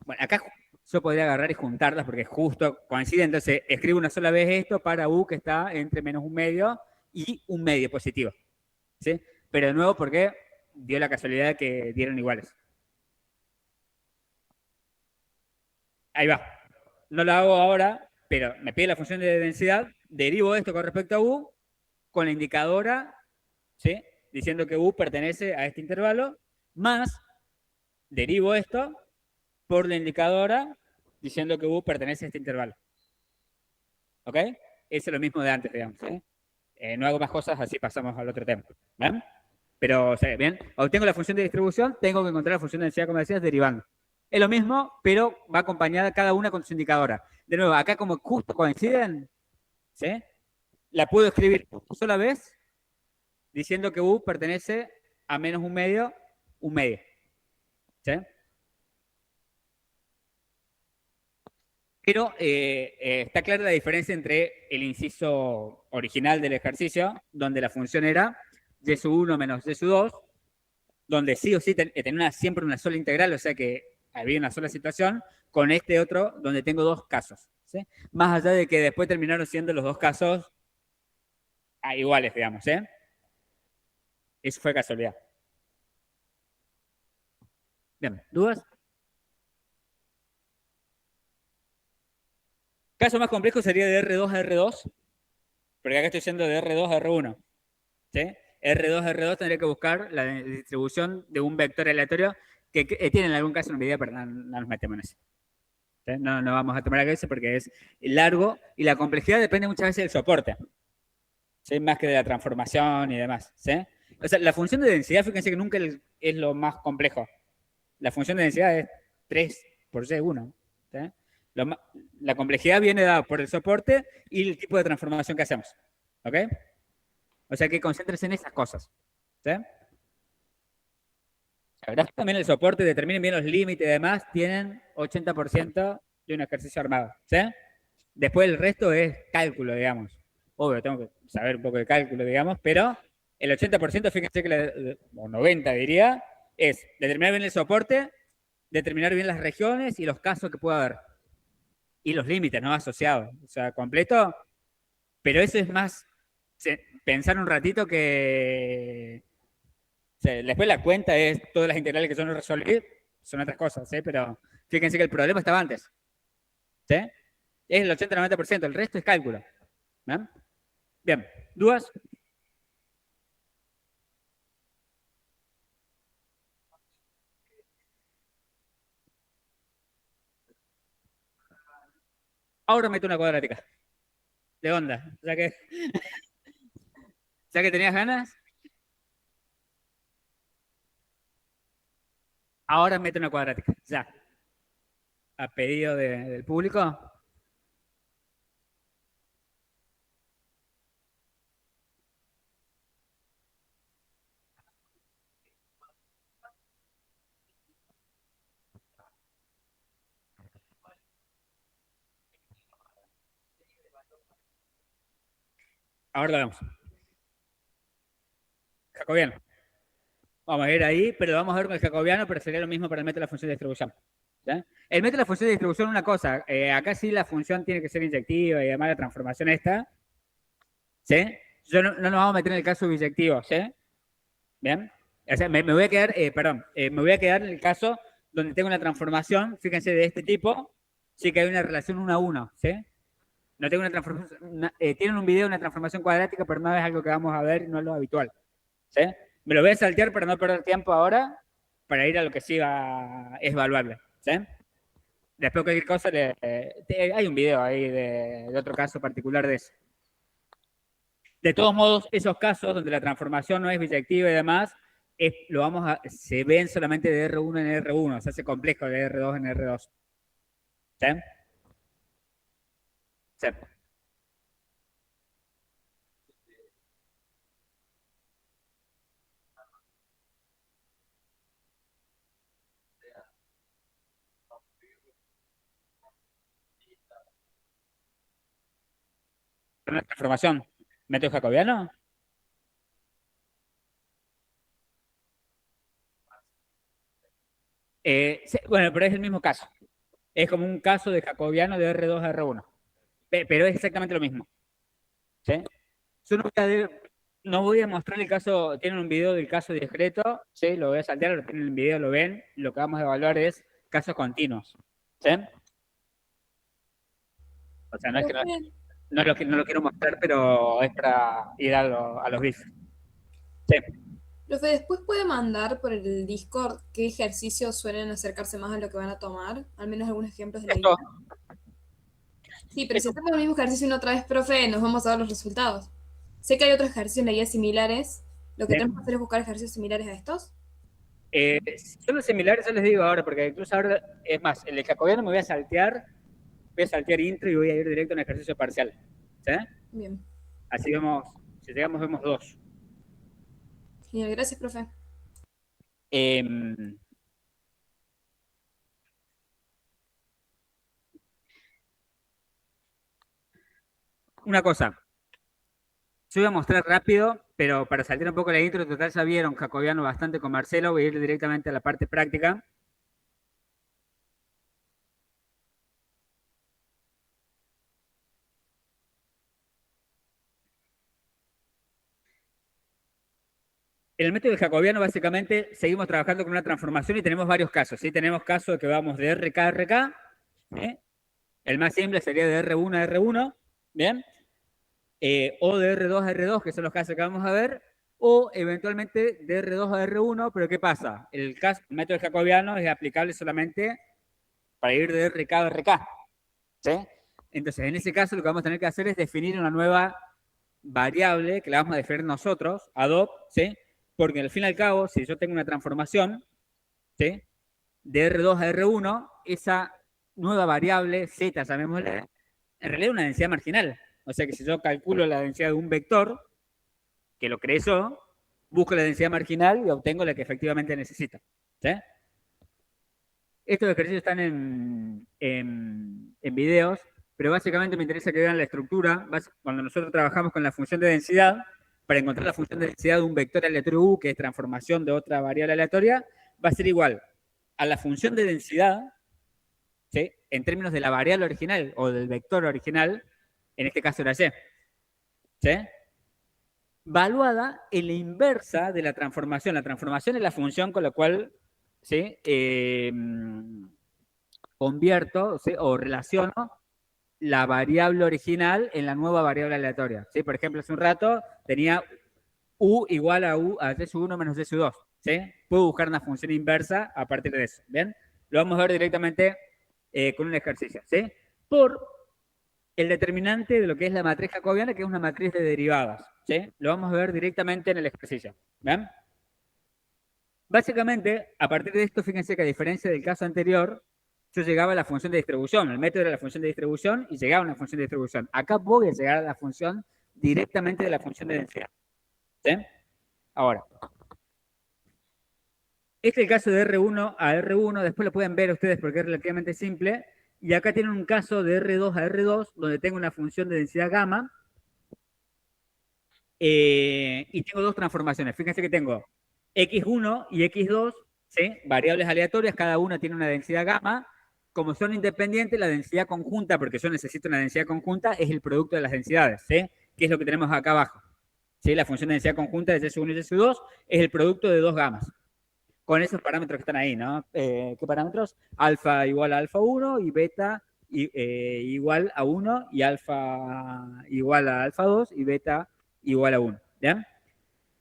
bueno, acá yo podría agarrar y juntarlas porque justo coincide. Entonces, escribo una sola vez esto para U que está entre menos un medio y un medio positivo. ¿Sí? Pero de nuevo, porque dio la casualidad de que dieron iguales. Ahí va. No lo hago ahora, pero me pide la función de densidad, derivo esto con respecto a U con la indicadora, ¿sí? Diciendo que U pertenece a este intervalo, más derivo esto por la indicadora diciendo que U pertenece a este intervalo. ¿Ok? Eso es lo mismo de antes, digamos. ¿Sí? No hago más cosas, así pasamos al otro tema. ¿Bien? Pero, o sea, bien, obtengo la función de distribución, tengo que encontrar la función de densidad, como decías, derivando. Es lo mismo, pero va acompañada cada una con su indicadora. De nuevo, acá como justo coinciden, ¿sí? La puedo escribir una sola vez diciendo que U pertenece a menos un medio. ¿Sí? Pero está clara la diferencia entre el inciso original del ejercicio, donde la función era y sub 1 menos y sub 2, donde sí o sí tenía siempre una sola integral, o sea que había una sola situación, con este otro donde tengo dos casos. ¿Sí? Más allá de que después terminaron siendo los dos casos iguales, digamos. ¿eh? Eso fue casualidad. Bien, ¿dudas? Caso más complejo sería de R2 a R2, porque acá estoy yendo de R2 a R1. ¿Sí? R2 a R2 tendría que buscar la distribución de un vector aleatorio que tiene en algún caso una medida, pero no nos metemos en eso. ¿Sí? No, no vamos a tomar eso porque es largo y la complejidad depende muchas veces del soporte, ¿sí? Más que de la transformación y demás. ¿Sí? O sea, la función de densidad, fíjense que nunca es lo más complejo. La función de densidad es 3 por C1. ¿Sí? Lo, la complejidad viene dada por el soporte y el tipo de transformación que hacemos. ¿Ok? O sea que concéntrese en esas cosas. ¿Sí? La verdad, también el soporte, determinen bien los límites y demás, tienen 80% de un ejercicio armado, ¿sí? Después el resto es cálculo, digamos. Obvio, tengo que saber un poco de cálculo, digamos, pero el 80%, fíjense que, o 90 diría, es determinar bien el soporte, determinar bien las regiones y los casos que pueda haber. Y los límites, ¿no? Asociados. O sea, completo, pero eso es más pensar un ratito que... O sea, después la cuenta es todas las integrales que son resolver, son otras cosas, ¿sí? Pero fíjense que el problema estaba antes, ¿sí? Es el 80-90%, el resto es cálculo. ¿No? Bien, ¿dudas? Ahora meto una cuadrática. De onda. Ya que tenías ganas, ahora meto una cuadrática. Ya. A pedido del público. Ahora lo vemos. Jacobiano. Vamos a ir ahí, pero lo vamos a ver con el jacobiano, pero sería lo mismo para el método de la función de distribución. ¿Ya? El método de la función de distribución, una cosa, acá sí la función tiene que ser inyectiva y además la transformación esta, ¿sí? Yo no nos vamos a meter en el caso biyectivo, ¿sí? ¿Bien? O sea, me voy a quedar, perdón, me voy a quedar en el caso donde tengo una transformación, fíjense, de este tipo, sí que hay una relación 1 a 1, ¿sí? No tengo una transformación, tienen un video de una transformación cuadrática, pero no es algo que vamos a ver, no es lo habitual, ¿sí? Me lo voy a saltear para no perder tiempo ahora, para ir a lo que sí es evaluable, ¿sí? Después cualquier cosa, hay un video ahí de otro caso particular de eso. De todos modos, esos casos donde la transformación no es biyectiva y demás, se ven solamente de R1 en R1, se hace complejo de R2 en R2. ¿Sí? Sí. ¿Una transformación? ¿Método jacobiano? Sí, bueno, pero es el mismo caso. Es como un caso de jacobiano de R2 a R1. Pero es exactamente lo mismo. ¿Sí? Yo no voy a mostrar el caso, tienen un video del caso discreto, ¿sí? Lo voy a saltear, lo tienen en el video, lo ven. Lo que vamos a evaluar es casos continuos. ¿Sí? O sea, no es que no lo quiero mostrar, pero es para ir a los bifes. Sí. Profe, después puede mandar por el Discord qué ejercicios suelen acercarse más a lo que van a tomar, al menos algunos ejemplos de la guía. Esto, Sí, pero si esto, hacemos el mismo ejercicio una otra vez, profe, nos vamos a dar los resultados. Sé que hay otros ejercicios en la guía similares. Lo que sí. tenemos que hacer es buscar ejercicios similares a estos. Son los similares, yo les digo ahora, porque incluso ahora, es más, el de jacobiano me voy a saltear intro y voy a ir directo a un ejercicio parcial. ¿Sí? Bien. Así vemos, si llegamos, vemos dos. Genial, gracias, profe. Eh, una cosa, yo voy a mostrar rápido, pero para saltar un poco la intro, total ya vieron jacobiano bastante con Marcelo, voy a ir directamente a la parte práctica. En el método de jacobiano, básicamente, seguimos trabajando con una transformación y tenemos varios casos. ¿Sí? Tenemos casos de que vamos de RK a RK. ¿Sí? El más simple sería de R1 a R1. ¿Bien? O de R2 a R2, que son los casos que vamos a ver. O eventualmente de R2 a R1. Pero ¿qué pasa? El método de jacobiano es aplicable solamente para ir de RK a RK. ¿Sí? Entonces, en ese caso, lo que vamos a tener que hacer es definir una nueva variable que la vamos a definir nosotros, adopt, ¿sí? Porque al fin y al cabo, si yo tengo una transformación, ¿sí? De R2 a R1, esa nueva variable, Z, llamémosle, en realidad es una densidad marginal. O sea que si yo calculo la densidad de un vector, que lo creé yo, busco la densidad marginal y obtengo la que efectivamente necesito. ¿Sí? ¿Sí? Estos ejercicios están en videos, pero básicamente me interesa que vean la estructura. Cuando nosotros trabajamos con la función de densidad, para encontrar la función de densidad de un vector aleatorio U, que es transformación de otra variable aleatoria, va a ser igual a la función de densidad, ¿sí? En términos de la variable original o del vector original, en este caso era Y, ¿sí? Valuada en la inversa de la transformación. La transformación es la función con la cual, ¿sí? Convierto, ¿sí? O relaciono la variable original en la nueva variable aleatoria. ¿Sí? Por ejemplo, hace un rato tenía U igual a Y sub 1 menos Y sub 2. ¿Sí? Puedo buscar una función inversa a partir de eso. ¿Bien? Lo vamos a ver directamente con un ejercicio. ¿Sí? Por el determinante de lo que es la matriz jacobiana, que es una matriz de derivadas. ¿Sí? Lo vamos a ver directamente en el ejercicio. ¿Bien? Básicamente, a partir de esto, fíjense que a diferencia del caso anterior, yo llegaba a la función de distribución. El método era la función de distribución y llegaba a una función de distribución. Acá voy a llegar a la función directamente de la función de densidad. ¿Sí? Ahora, este es el caso de R1 a R1. Después lo pueden ver ustedes porque es relativamente simple. Y acá tienen un caso de R2 a R2, donde tengo una función de densidad gamma. Y tengo dos transformaciones. Fíjense que tengo X1 y X2, ¿sí? Variables aleatorias, cada una tiene una densidad gamma. Como son independientes, la densidad conjunta, porque yo necesito una densidad conjunta, es el producto de las densidades, ¿sí? Que es lo que tenemos acá abajo. ¿Sí? La función de densidad conjunta de Y1 y Y2 es el producto de dos gamas. Con esos parámetros que están ahí, ¿no? ¿Qué parámetros? Alfa igual a alfa 1 y beta igual a 1 y alfa igual a alfa 2 y beta igual a 1. ¿Ya?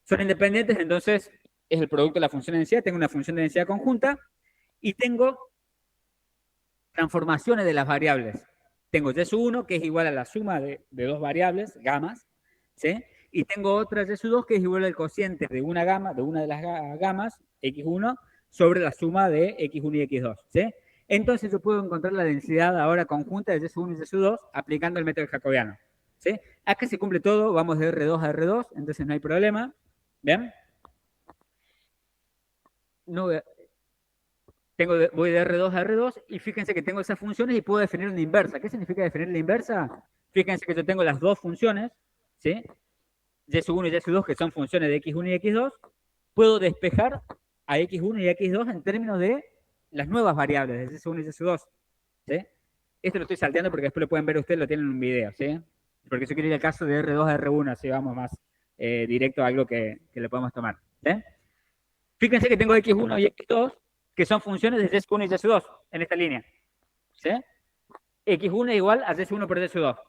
Son independientes, entonces es el producto de la función de densidad. Tengo una función de densidad conjunta y tengo transformaciones de las variables. Tengo Y1, que es igual a la suma de dos variables, gamas, ¿sí? Y tengo otra Y2, que es igual al cociente de una gama, de una de las gamas, X1, sobre la suma de X1 y X2, ¿sí? Entonces yo puedo encontrar la densidad ahora conjunta de Y1 y Y2 aplicando el método jacobiano, ¿sí? Acá se cumple todo, vamos de R2 a R2, entonces no hay problema. ¿Bien? No, voy de R2 a R2 y fíjense que tengo esas funciones y puedo definir una inversa. ¿Qué significa definir la inversa? Fíjense que yo tengo las dos funciones, ¿sí? Y1 y Y2, que son funciones de X1 y X2. Puedo despejar a X1 y X2 en términos de las nuevas variables de Y1 y Y2, ¿sí? Esto lo estoy salteando porque después lo pueden ver ustedes, lo tienen en un video, ¿sí? Porque yo quiero ir al caso de R2 a R1, así vamos más directo a algo que le podemos tomar, ¿sí? Fíjense que tengo X1 y X2, que son funciones de Y1 y Y2 en esta línea, ¿sí? X1 es igual a Y1 por Y2,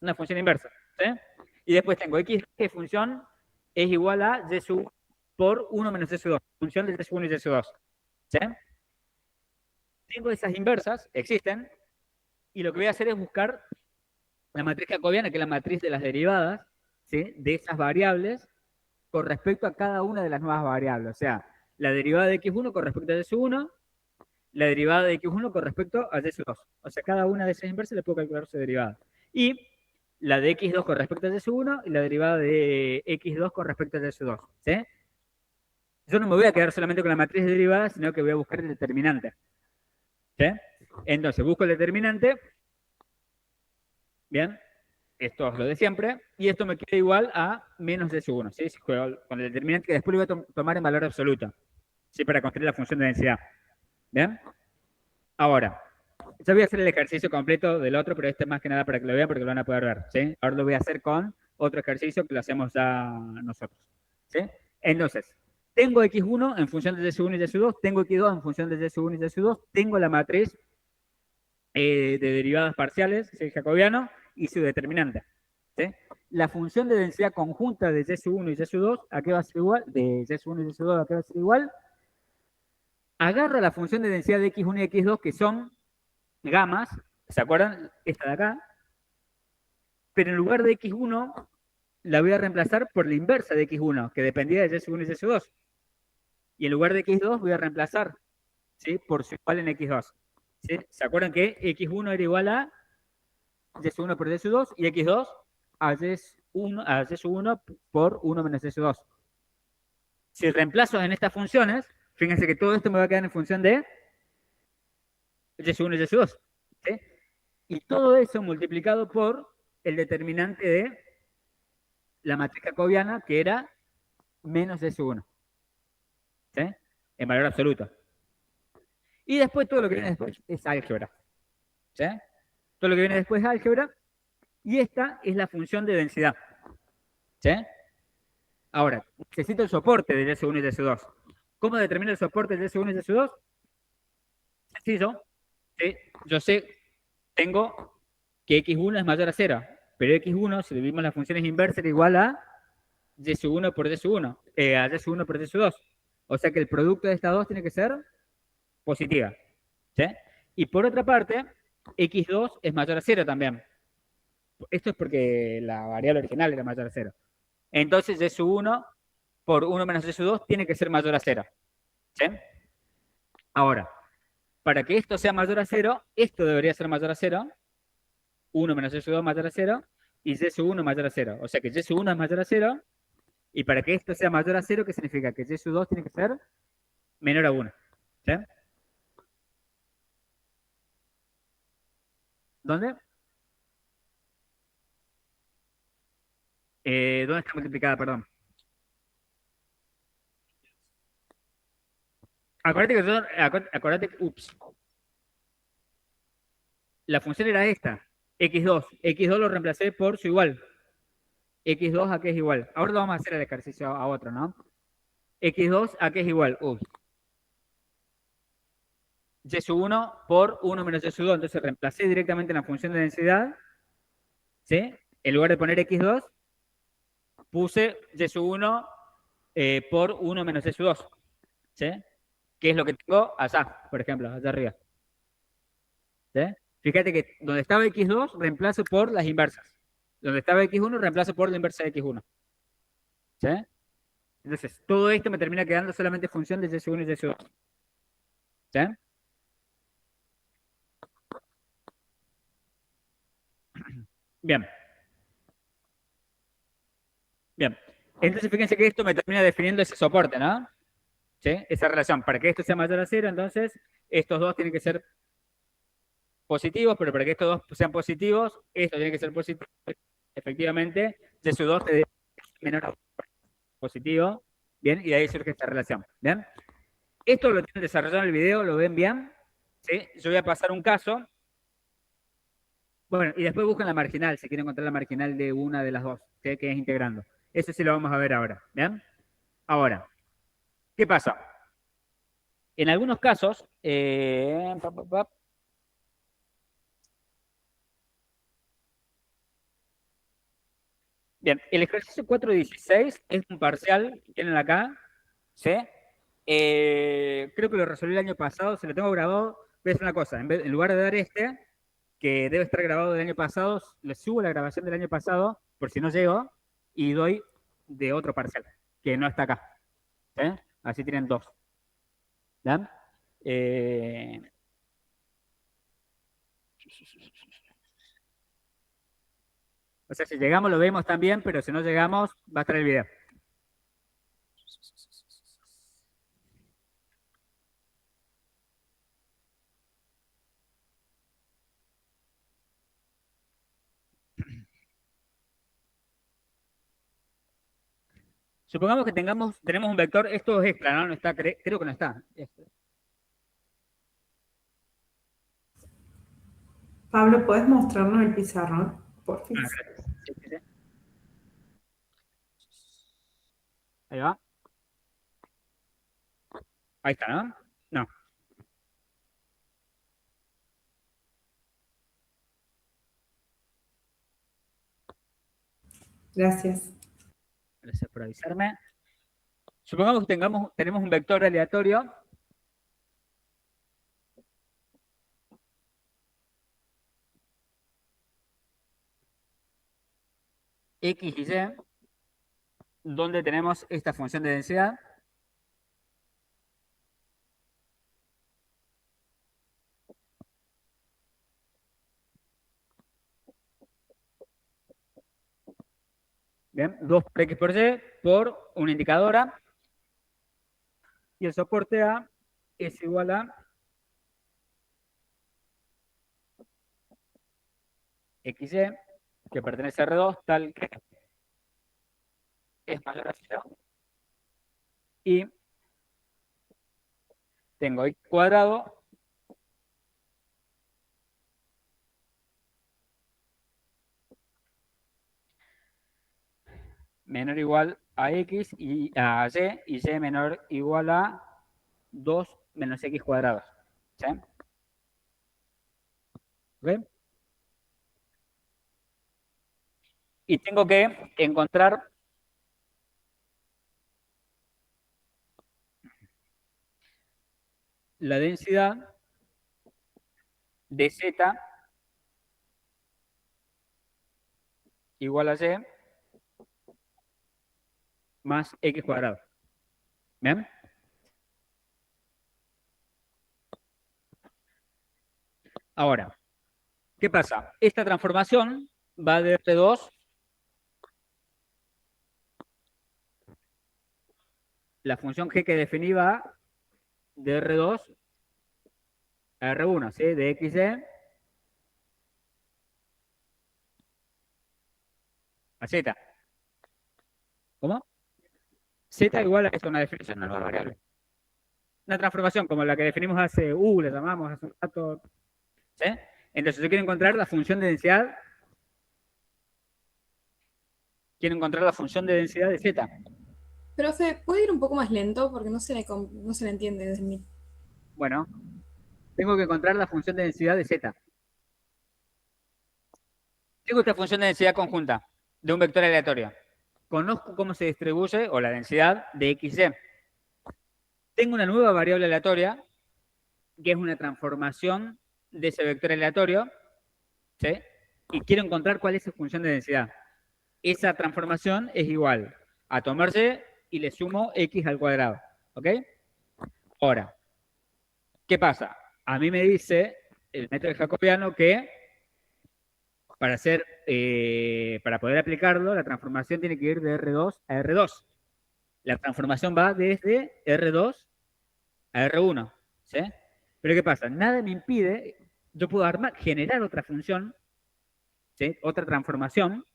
una función inversa, ¿sí? Y después tengo X, que función es igual a Y1 por 1 menos Y2, función de Y1 y Y2, ¿sí? Tengo esas inversas, existen, y lo que voy a hacer es buscar la matriz jacobiana, que es la matriz de las derivadas, ¿sí? De esas variables con respecto a cada una de las nuevas variables. O sea, la derivada de X1 con respecto a Y1, la derivada de X1 con respecto a Y2. O sea, cada una de esas inversas le puedo calcular su derivada. Y la de X2 con respecto a Y1 y la derivada de X2 con respecto a Y2. ¿Sí? Yo no me voy a quedar solamente con la matriz de derivadas, sino que voy a buscar el determinante. ¿Sí? Entonces, busco el determinante. Bien. Esto es lo de siempre. Y esto me queda igual a menos Y1. ¿Sí? Si juego con el determinante que después lo voy a tomar en valor absoluto. ¿Sí? Para construir la función de densidad. ¿Bien? Ahora, yo voy a hacer el ejercicio completo del otro, pero este más que nada para que lo vean porque lo van a poder ver, ¿sí? Ahora lo voy a hacer con otro ejercicio que lo hacemos ya nosotros, ¿sí? Entonces, tengo X1 en función de Y1 y Y2, tengo X2 en función de Y1 y Y2, tengo la matriz de derivadas parciales, ¿sí? Jacobiano, y su determinante, ¿sí? La función de densidad conjunta de Y1 y Y2, ¿a qué va a ser igual? De Y1 y Y2, ¿a qué va a ser igual? Agarro la función de densidad de X1 y X2, que son gamas, ¿se acuerdan? Esta de acá. Pero en lugar de X1, la voy a reemplazar por la inversa de X1, que dependía de Y1 y Y2. Y en lugar de X2 voy a reemplazar, ¿sí? Por su igual en X2. ¿Sí? ¿Se acuerdan que X1 era igual a Y1 por Y2 y X2 a Y1 por 1 menos Y2? Si reemplazo en estas funciones, Fíjense que todo esto me va a quedar en función de y sub 1 y y 2. ¿Sí? Y todo eso multiplicado por el determinante de la matriz jacobiana, que era menos y sub 1. ¿Sí? En valor absoluto. Y después todo lo que viene después es álgebra. ¿Sí? Todo lo que viene después es álgebra. Y esta es la función de densidad. ¿Sí? Ahora, necesito el soporte de y sub 1 y y sub 2. ¿Cómo determino el soporte de y sub 1 y y sub 2? Sencillo. ¿Sí? Yo sé, tengo que x1 es mayor a 0, pero x1, si dividimos las funciones inversas, era igual a y sub 1 por y sub 1, a y sub 1 por y sub 2. O sea que el producto de estas dos tiene que ser positiva. ¿Sí? Y por otra parte, x2 es mayor a 0 también. Esto es porque la variable original era mayor a 0. Entonces y sub 1 por 1 menos y sub 2 tiene que ser mayor a 0. ¿Sí? Ahora, para que esto sea mayor a 0, esto debería ser mayor a 0, 1 menos y sub 2 mayor a 0, y y sub 1 mayor a 0. O sea que y sub 1 es mayor a 0, y para que esto sea mayor a 0, ¿qué significa? Que y sub 2 tiene que ser menor a 1. ¿Sí? ¿Dónde? ¿Dónde está multiplicada? Perdón. Acuérdate que, ups, la función era esta, x2. x2 lo reemplacé por su igual. x2 a qué es igual. Ahora lo vamos a hacer el ejercicio a otro, ¿no? x2 a qué es igual. Ups. Y sub 1 por 1 menos y sub 2. Entonces reemplacé directamente en la función de densidad. ¿Sí? En lugar de poner x2, puse y sub 1 por 1 menos y sub 2. ¿Sí? Que es lo que tengo allá, por ejemplo, allá arriba. ¿Sí? Fíjate que donde estaba x2 reemplazo por las inversas. Donde estaba x1 reemplazo por la inversa de x1. ¿Sí? Entonces, todo esto me termina quedando solamente función de y sub 1 y y sub 2. ¿Sí? Bien. Bien. Entonces, fíjense que esto me termina definiendo ese soporte, ¿no? ¿Sí? Esa relación. Para que esto sea mayor a 0, entonces, estos dos tienen que ser positivos, pero para que estos dos sean positivos, esto tiene que ser positivo. Efectivamente, y sub 2 te menor a positivo. Bien, y de ahí surge esta relación. Bien. Esto lo tienen desarrollado en el video, lo ven bien. ¿Sí? Yo voy a pasar un caso. Bueno, y después buscan la marginal, si quieren encontrar la marginal de una de las dos, ¿sí? Que es integrando. Eso sí lo vamos a ver ahora. ¿Bien? Ahora, ¿qué pasa? En algunos casos, bien, el ejercicio 4.16 es un parcial que tienen acá, ¿sí? Creo que lo resolví el año pasado, se lo tengo grabado. Voy a hacer una cosa, en lugar de dar este, que debe estar grabado del año pasado, le subo la grabación del año pasado, por si no llego, y doy de otro parcial, que no está acá. ¿Sí? Así tienen dos. ¿Ya? Eh, o sea, si llegamos lo vemos también, pero si no llegamos, va a estar el video. Supongamos que tenemos un vector, esto es extra, ¿no? No está, creo que no está. Pablo, ¿puedes mostrarnos el pizarrón? Por Ah, fin. gracias. Sí, sí, sí. Ahí va. Ahí está, ¿no? No. Gracias. Gracias por avisarme. Supongamos que tenemos un vector aleatorio. X y Y, donde tenemos esta función de densidad. Bien, 2 por X por Y por una indicadora. Y el soporte A es igual a XY, que pertenece a R2, tal que es mayor a 0. Y tengo X cuadrado menor o igual a X y a Y menor o igual a 2 menos X cuadrado. ¿Sí? ¿Ok? Y tengo que encontrar la densidad de Z igual a Y más X cuadrado. ¿Bien? Ahora, ¿qué pasa? Esta transformación va de R2, la función G que definí va de R2 a R1, ¿sí? De XY a Z. ¿Cómo? Z igual a esto, una definición de una nueva variable. Una transformación como la que definimos hace, le llamamos hace un rato, ¿sí? Entonces yo quiero encontrar la función de densidad, de Z. Profe, ¿puede ir un poco más lento? Porque no se le entiende desde mí. Bueno, tengo que encontrar la función de densidad de Z. Tengo esta función de densidad conjunta de un vector aleatorio. Conozco cómo se distribuye, o la densidad, de XY. Tengo una nueva variable aleatoria, que es una transformación de ese vector aleatorio, ¿sí? Y quiero encontrar cuál es su función de densidad. Esa transformación es igual a tomarse y le sumo X al cuadrado. ¿Ok? Ahora, ¿qué pasa? A mí me dice el método jacobiano que para poder aplicarlo, la transformación tiene que ir de R2 a R2. La transformación va desde R2 a R1. ¿Sí? Pero ¿qué pasa? Nada me impide, yo puedo generar otra función, ¿sí? Otra transformación,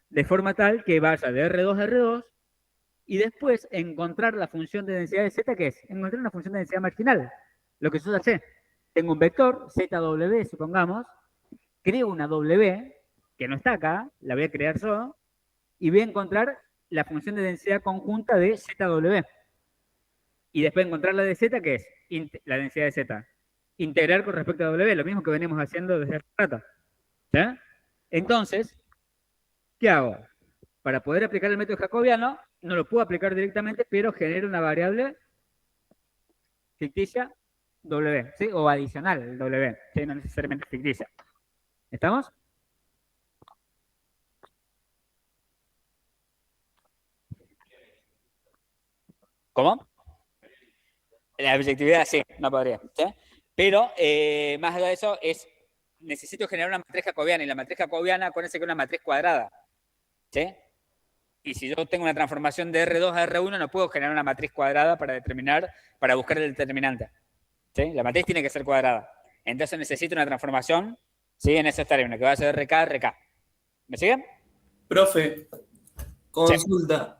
de forma tal que vaya de R2 a R2 y después encontrar la función de densidad de Z, que es encontrar una función de densidad marginal. Lo que yo ya sé. Tengo un vector, ZW, supongamos, creo una W, que no está acá, la voy a crear yo, y voy a encontrar la función de densidad conjunta de ZW. Y después encontrar la de Z, que es la densidad de Z. Integrar con respecto a W, lo mismo que venimos haciendo desde hace rato. ¿Sí? Entonces, ¿qué hago? Para poder aplicar el método jacobiano, no lo puedo aplicar directamente, pero genero una variable ficticia W, ¿sí? O adicional W, ¿sí? No necesariamente ficticia. ¿Estamos? ¿Cómo? La objetividad sí, no podría. ¿Sí? Pero más allá de eso, necesito generar una matriz jacobiana, y la matriz jacobiana, acuérdense que es una matriz cuadrada. ¿Sí? Y si yo tengo una transformación de R2 a R1, no puedo generar una matriz cuadrada para buscar el determinante. ¿Sí? La matriz tiene que ser cuadrada. Entonces necesito una transformación, ¿sí? En esos términos, que va a ser RK, RK. ¿Me siguen? Profe, Sí. consulta.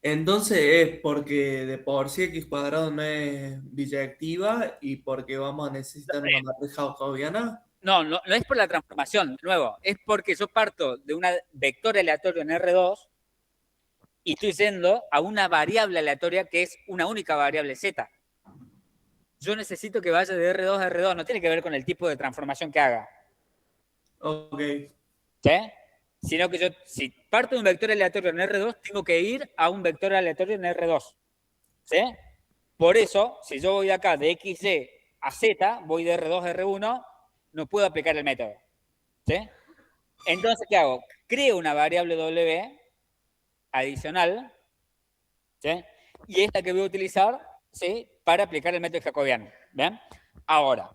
Entonces es porque de por sí x cuadrado no es biyectiva y porque vamos a necesitar una matriz jacobiana. No es por la transformación, de nuevo, es porque yo parto de un vector aleatorio en R2 y estoy yendo a una variable aleatoria que es una única variable Z. Yo necesito que vaya de R2 a R2, no tiene que ver con el tipo de transformación que haga. Ok. ¿Sí? Sino que si parto de un vector aleatorio en R2, tengo que ir a un vector aleatorio en R2. ¿Sí? Por eso, si yo voy acá de XY a Z, voy de R2 a R1, no puedo aplicar el método. ¿Sí? Entonces, ¿qué hago? Creo una variable W adicional, ¿sí? Y esta que voy a utilizar, ¿sí? Para aplicar el método jacobiano. ¿Bien? Ahora,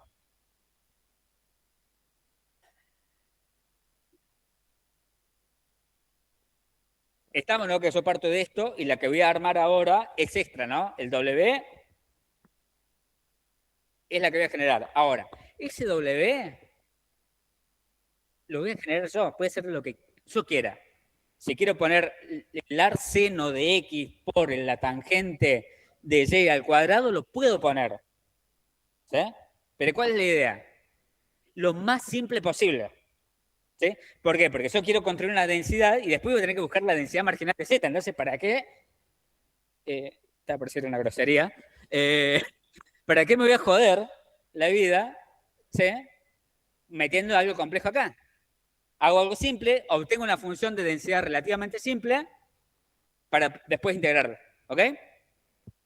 estamos, ¿no? Que yo parto de esto y la que voy a armar ahora es extra, ¿no? El W es la que voy a generar. Ahora, ese W lo voy a generar yo, puede ser lo que yo quiera. Si quiero poner el arseno de X por la tangente de Y al cuadrado, lo puedo poner. ¿Sí? Pero ¿cuál es la idea? Lo más simple posible. ¿Sí? ¿Por qué? Porque yo quiero construir una densidad y después voy a tener que buscar la densidad marginal de Z. Entonces, ¿para qué? Está por decir una grosería. ¿Para qué me voy a joder la vida? ¿Sí? Metiendo algo complejo acá. Hago algo simple, obtengo una función de densidad relativamente simple para después integrarla. ¿Ok?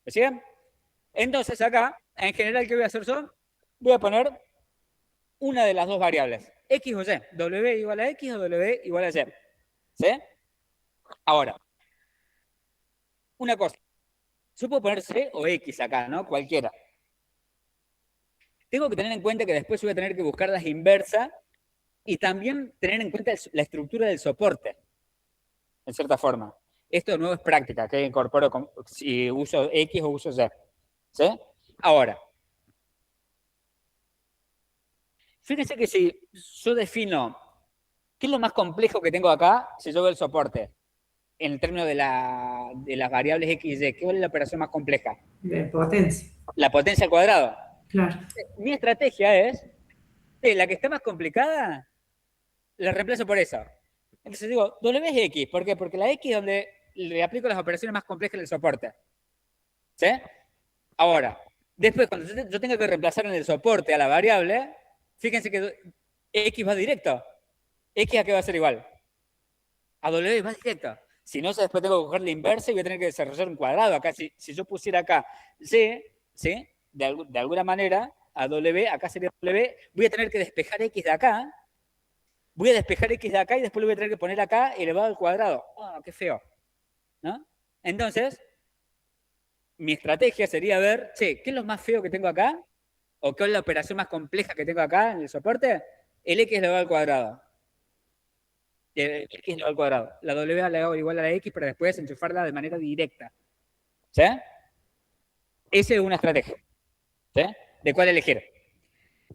¿Me siguen? Entonces acá, en general, ¿qué voy a hacer yo? Voy a poner una de las dos variables, X o Y. W igual a X o W igual a Y. ¿Sí? Ahora, una cosa. Yo puedo poner C o X acá, ¿no? Cualquiera. Tengo que tener en cuenta que después voy a tener que buscar las inversas y también tener en cuenta la estructura del soporte, en cierta forma. Esto de nuevo es práctica, que incorporo si uso X o uso Y. ¿Sí? Ahora, fíjense que si yo defino qué es lo más complejo que tengo acá, si yo veo el soporte, en el término de las variables X y Y, ¿cuál es la operación más compleja? De potencia. La potencia al cuadrado. Claro. Mi estrategia es, la que está más complicada, la reemplazo por eso. Entonces digo, W es X. ¿Por qué? Porque la X es donde le aplico las operaciones más complejas del soporte. ¿Sí? Ahora, después cuando yo tenga que reemplazar en el soporte a la variable, fíjense que X va directo. X a qué va a ser igual. A W va directo. Si no, después tengo que coger la inversa y voy a tener que desarrollar un cuadrado. Acá, si yo pusiera acá Y, ¿sí? De alguna manera, a W, acá sería W, voy a tener que despejar X de acá. Voy a despejar X de acá y después lo voy a tener que poner acá elevado al cuadrado. ¡Oh, qué feo! ¿No? Entonces, mi estrategia sería ver, ¿qué es lo más feo que tengo acá? ¿O qué es la operación más compleja que tengo acá en el soporte? El X elevado al cuadrado. El X elevado al cuadrado. La W la hago igual a la X, pero después enchufarla de manera directa. ¿Sí? Esa es una estrategia. ¿Sí? ¿De cuál elegir?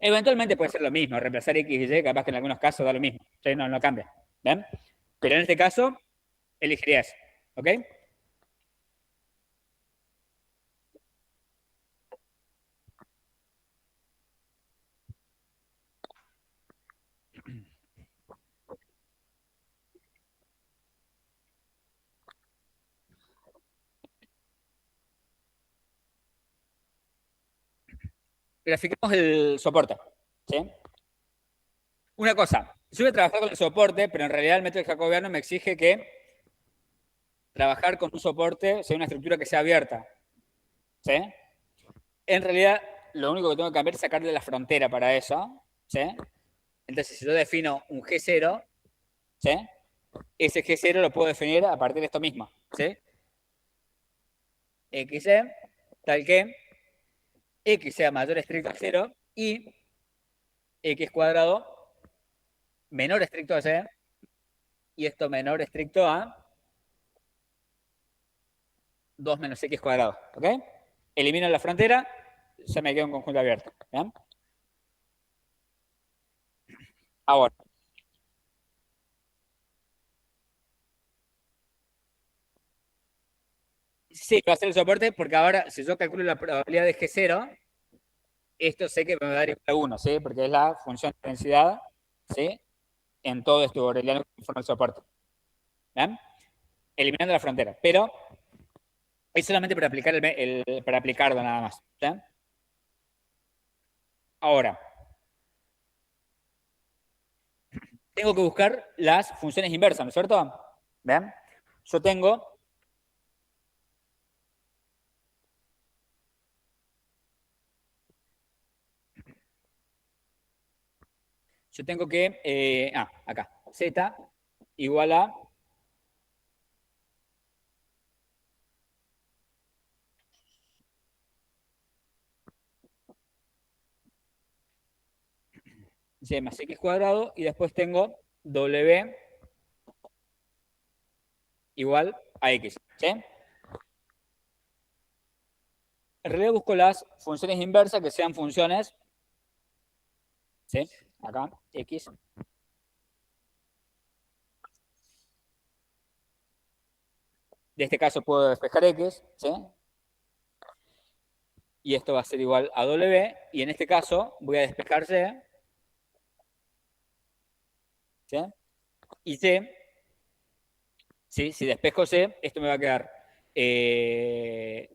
Eventualmente puede ser lo mismo, reemplazar X y Y, capaz que en algunos casos da lo mismo. ¿Sí? No cambia. ¿Ven? Pero en este caso, elegiría eso. ¿Ok? Grafiquemos el soporte. ¿Sí? Una cosa, yo voy a trabajar con el soporte, pero en realidad el método jacobiano me exige que trabajar con un soporte sea una estructura que sea abierta. ¿Sí? En realidad, lo único que tengo que cambiar es sacarle la frontera para eso. ¿Sí? Entonces, si yo defino un G0, ¿sí? Ese G0 lo puedo definir a partir de esto mismo. ¿Sí? XY, tal que X sea mayor estricto a 0 y X cuadrado menor estricto a Y y esto menor estricto a 2 menos X cuadrado. ¿Ok? Elimino la frontera, ya me queda un conjunto abierto. ¿Bien? Ahora, sí, va a ser el soporte porque ahora, si yo calculo la probabilidad de G0, esto sé que me va a dar igual a 1, ¿sí? Porque es la función de densidad, ¿sí? En todo esto boreliano que forma el soporte. ¿Bien? Eliminando la frontera. Pero es solamente para aplicar para aplicarlo nada más. ¿Sí? Ahora, tengo que buscar las funciones inversas, ¿no es cierto? ¿Ven? Yo tengo que, acá, Z igual a Y más X cuadrado y después tengo W igual a X. ¿Sí? En realidad busco las funciones inversas que sean funciones, ¿sí? Acá, X. De este caso puedo despejar X, ¿sí? Y esto va a ser igual a W, y en este caso voy a despejar C, ¿sí? Y C, ¿sí? Si despejo C, esto me va a quedar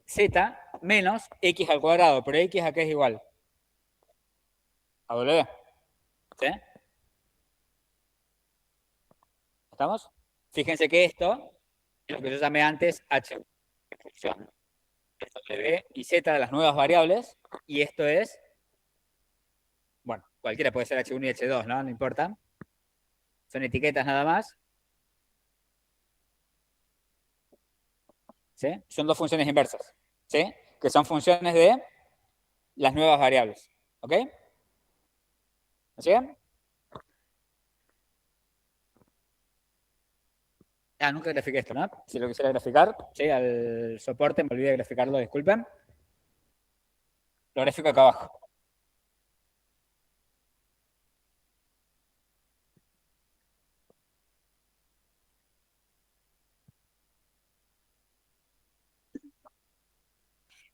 Z menos X al cuadrado, pero X acá es igual a W, ¿sí? ¿Estamos? Fíjense que esto es lo que yo llamé antes H, función W y Z de las nuevas variables, y esto es, bueno, cualquiera puede ser H1 y H2, ¿no? No importa. Son etiquetas nada más. ¿Sí? Son dos funciones inversas, ¿sí? Que son funciones de las nuevas variables. ¿Ok? ¿Me siguen? Ah, nunca grafiqué esto, ¿no? Si lo quisiera graficar, ¿sí? Al soporte, me olvidé de graficarlo, disculpen. Lo grafico acá abajo.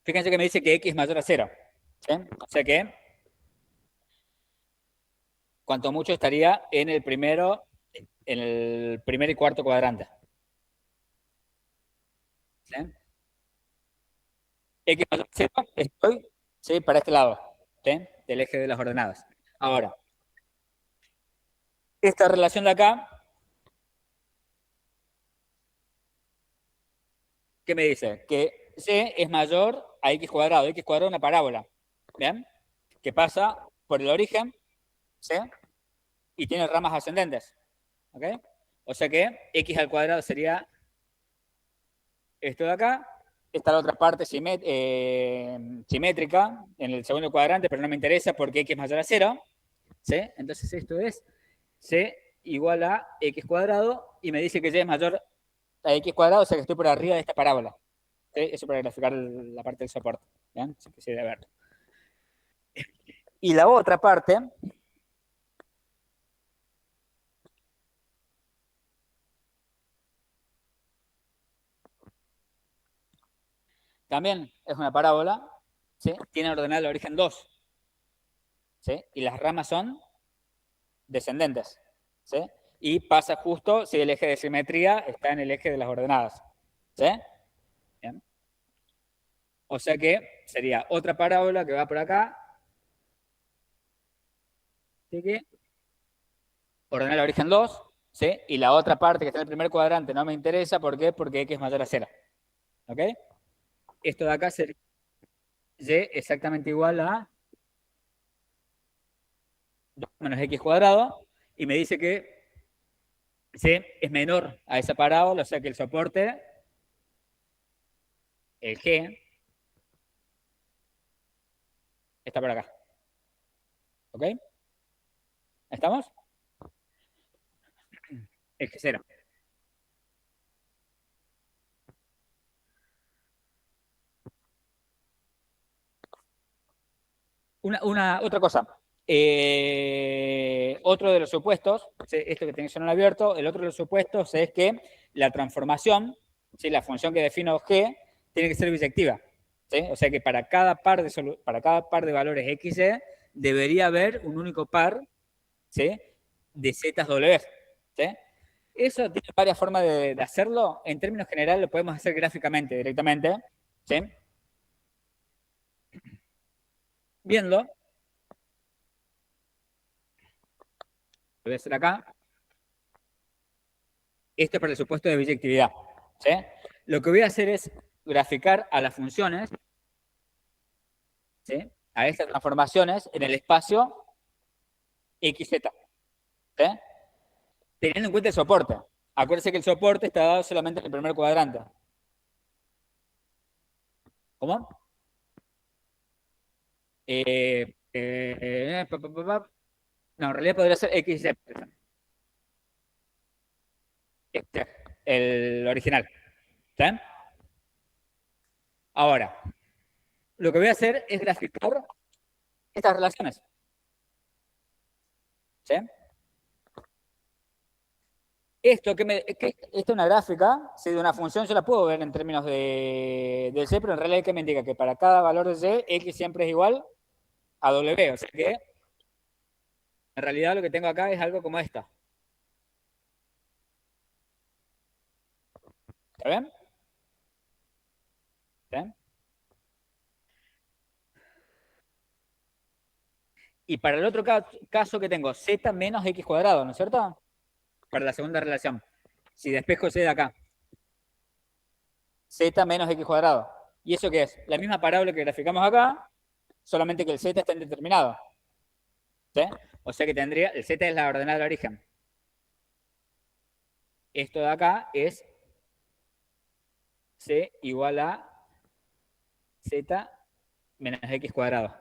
Fíjense que me dice que X es mayor a 0. ¿Sí? O sea que, cuanto mucho estaría en el primer y cuarto cuadrante. ¿Sí? X mayor a 0, estoy, ¿sí? Para este lado, ¿sí? Del eje de las ordenadas. Ahora, esta relación de acá, ¿qué me dice? Que C es mayor a X cuadrado. X cuadrado es una parábola. ¿Bien? Que pasa por el origen, ¿sí? Y tiene ramas ascendentes. ¿Ok? O sea que X al cuadrado sería esto de acá. Está la otra parte simétrica en el segundo cuadrante, pero no me interesa porque X es mayor a 0. ¿Sí? Entonces esto es C igual a X cuadrado y me dice que Y es mayor a X cuadrado, o sea que estoy por arriba de esta parábola. ¿Sí? Eso para graficar la parte del soporte. ¿Bien? Si quisiera verlo. Y la otra parte, también es una parábola, ¿sí? Tiene ordenada el origen 2, ¿sí? Y las ramas son descendentes, ¿sí? Y pasa justo si el eje de simetría está en el eje de las ordenadas, ¿sí? Bien. O sea que sería otra parábola que va por acá, ¿sí? Que ordena el origen 2, ¿sí? Y la otra parte que está en el primer cuadrante no me interesa, ¿por qué? Porque X es mayor a 0, ¿ok? Esto de acá sería Y exactamente igual a 2 menos X cuadrado, y me dice que C es menor a esa parábola, o sea que el soporte, el G, está por acá. ¿Ok? ¿Estamos? El G 0. Otra cosa. Otro de los supuestos, esto que tenéis en el abierto, el otro de los supuestos es que la transformación, ¿sí? La función que defino G, tiene que ser biyectiva. ¿Sí? O sea que para cada par de valores X, Y, debería haber un único par, ¿sí? De zetas W. ¿Sí? Eso tiene varias formas de hacerlo. En términos generales lo podemos hacer gráficamente directamente. ¿Sí? Viendo, lo voy a hacer acá. Esto es para el supuesto de biyectividad. ¿Sí? Lo que voy a hacer es graficar a las funciones, ¿sí? A estas transformaciones en el espacio XZ. ¿Sí? Teniendo en cuenta el soporte. Acuérdense que el soporte está dado solamente en el primer cuadrante. ¿Cómo? No, en realidad podría ser XZ. El original. ¿Sí? Ahora, lo que voy a hacer es graficar estas relaciones. ¿Sí? Esto es una gráfica, ¿sí? De una función, yo la puedo ver en términos de C, pero en realidad ¿qué me indica? Que para cada valor de C, X siempre es igual a W. O sea que en realidad lo que tengo acá es algo como esta. ¿Está bien? ¿Sí? Y para el otro caso que tengo, Z menos X cuadrado, ¿no es cierto? Para la segunda relación. Si despejo C de acá. Z menos X cuadrado. ¿Y eso qué es? La misma parábola que graficamos acá, solamente que el Z está indeterminado. ¿Sí? O sea que tendría, el Z es la ordenada del origen. Esto de acá es C igual a Z menos X cuadrado.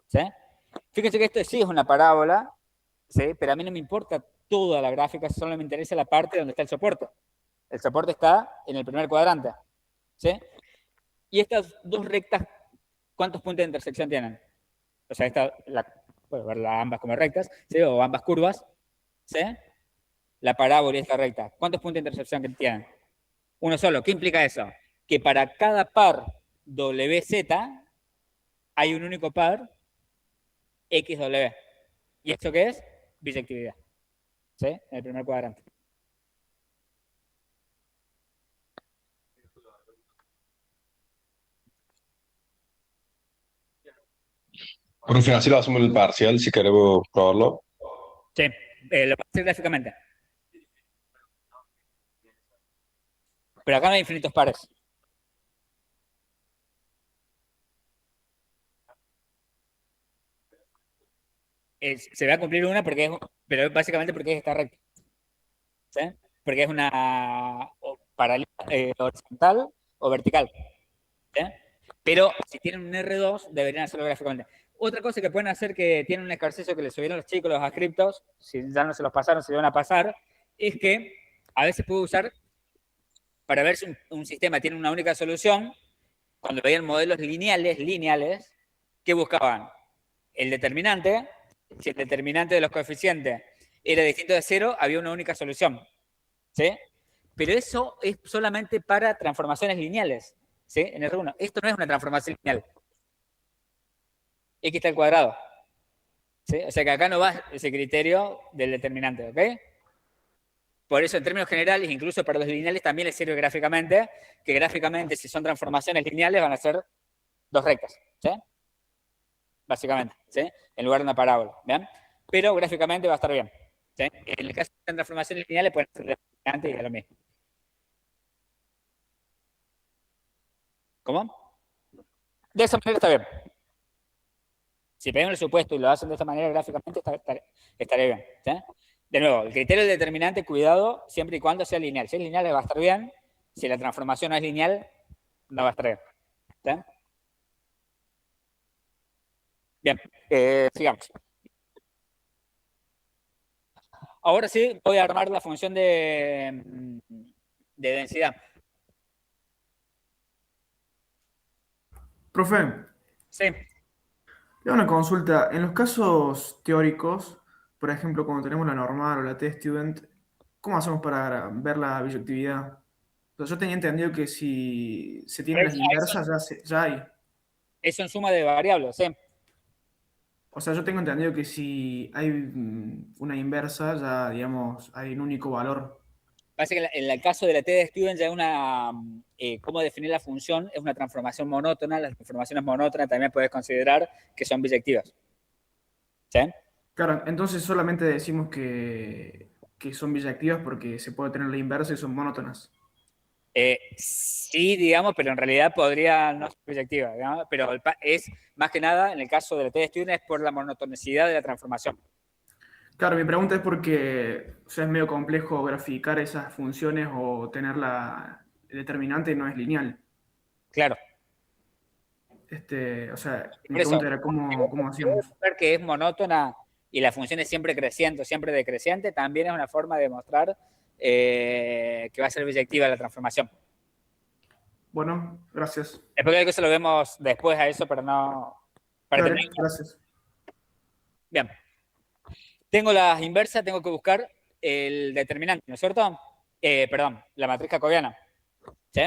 ¿Sí? Fíjense que esto sí es una parábola, ¿sí? Pero a mí no me importa toda la gráfica, solo me interesa la parte donde está el soporte. El soporte está en el primer cuadrante. ¿Sí? Y estas dos rectas, ¿cuántos puntos de intersección tienen? O sea, puedo verlas ambas como rectas, ¿sí? O ambas curvas. ¿Sí? La parábola y esta recta. ¿Cuántos puntos de intersección que tienen? Uno solo. ¿Qué implica eso? Que para cada par WZ hay un único par XW. ¿Y esto qué es? Biyectividad. ¿Sí? En el primer cuadrante. Profe, así lo hacemos en el parcial si queremos probarlo. Sí, lo puedo hacer gráficamente. Pero acá no hay infinitos pares. Se va a cumplir una pero básicamente porque es esta recta. ¿Sí? Porque es una paralela, horizontal o vertical. ¿Sí? Pero si tienen un R2, deberían hacerlo gráficamente. Otra cosa que pueden hacer, que tienen un ejercicio que les subieron los chicos, los ascriptos, si ya no se los pasaron, se lo van a pasar, es que a veces puedo usar, para ver si un sistema tiene una única solución, cuando veían modelos lineales, ¿qué buscaban? El determinante, si el determinante de los coeficientes era distinto de 0, había una única solución. ¿Sí? Pero eso es solamente para transformaciones lineales. ¿Sí? En R1. Esto no es una transformación lineal. X está al cuadrado. ¿Sí? O sea que acá no va ese criterio del determinante. ¿Ok? Por eso, en términos generales, incluso para los lineales también les sirve gráficamente, que gráficamente, si son transformaciones lineales, van a ser dos rectas. ¿Sí? Básicamente. ¿Sí? En lugar de una parábola. ¿Bien? Pero gráficamente va a estar bien. ¿Sí? En el caso de transformaciones lineales, pueden ser determinantes y es lo mismo. ¿Cómo? De esa manera está bien. Si pegan el supuesto y lo hacen de esta manera gráficamente, estaría bien. ¿Sí? De nuevo, el criterio determinante, cuidado, siempre y cuando sea lineal. Si es lineal, va a estar bien. Si la transformación no es lineal, no va a estar bien. ¿Sí? Bien, sigamos. Ahora sí, voy a armar la función de densidad. Profe, Sí. tengo una consulta. En los casos teóricos, por ejemplo, cuando tenemos la normal o la t-student, ¿cómo hacemos para ver la biyectividad? O sea, yo tenía entendido que si se tienen las inversas, ya hay. Eso en suma de variables, sí. O sea, yo tengo entendido que si hay una inversa, ya, digamos, hay un único valor. Parece que en el caso de la T de Stevens ya es una, cómo definir la función, es una transformación monótona. Las transformaciones monótonas también puedes considerar que son biyectivas. ¿Sí? Claro, entonces solamente decimos que son biyectivas porque se puede tener la inversa y son monótonas. Sí, digamos, pero en realidad podría no ser biyectiva, digamos, pero es más que nada, en el caso de la T de Stevens, es por la monotonicidad de la transformación. Claro, mi pregunta es porque o sea, es medio complejo graficar esas funciones o tener el determinante no es lineal. Claro. O sea, mi Por eso, pregunta era cómo hacíamos. ver que es monótona y la función es siempre creciente, siempre decreciente, también es una forma de demostrar que va a ser biyectiva la transformación. Bueno, gracias. Después de que eso lo vemos después a eso, pero no... Para Dale, terminar. gracias. Bien. Tengo las inversas, tengo que buscar el determinante, ¿no es cierto? Perdón, la matriz jacobiana. ¿Sí?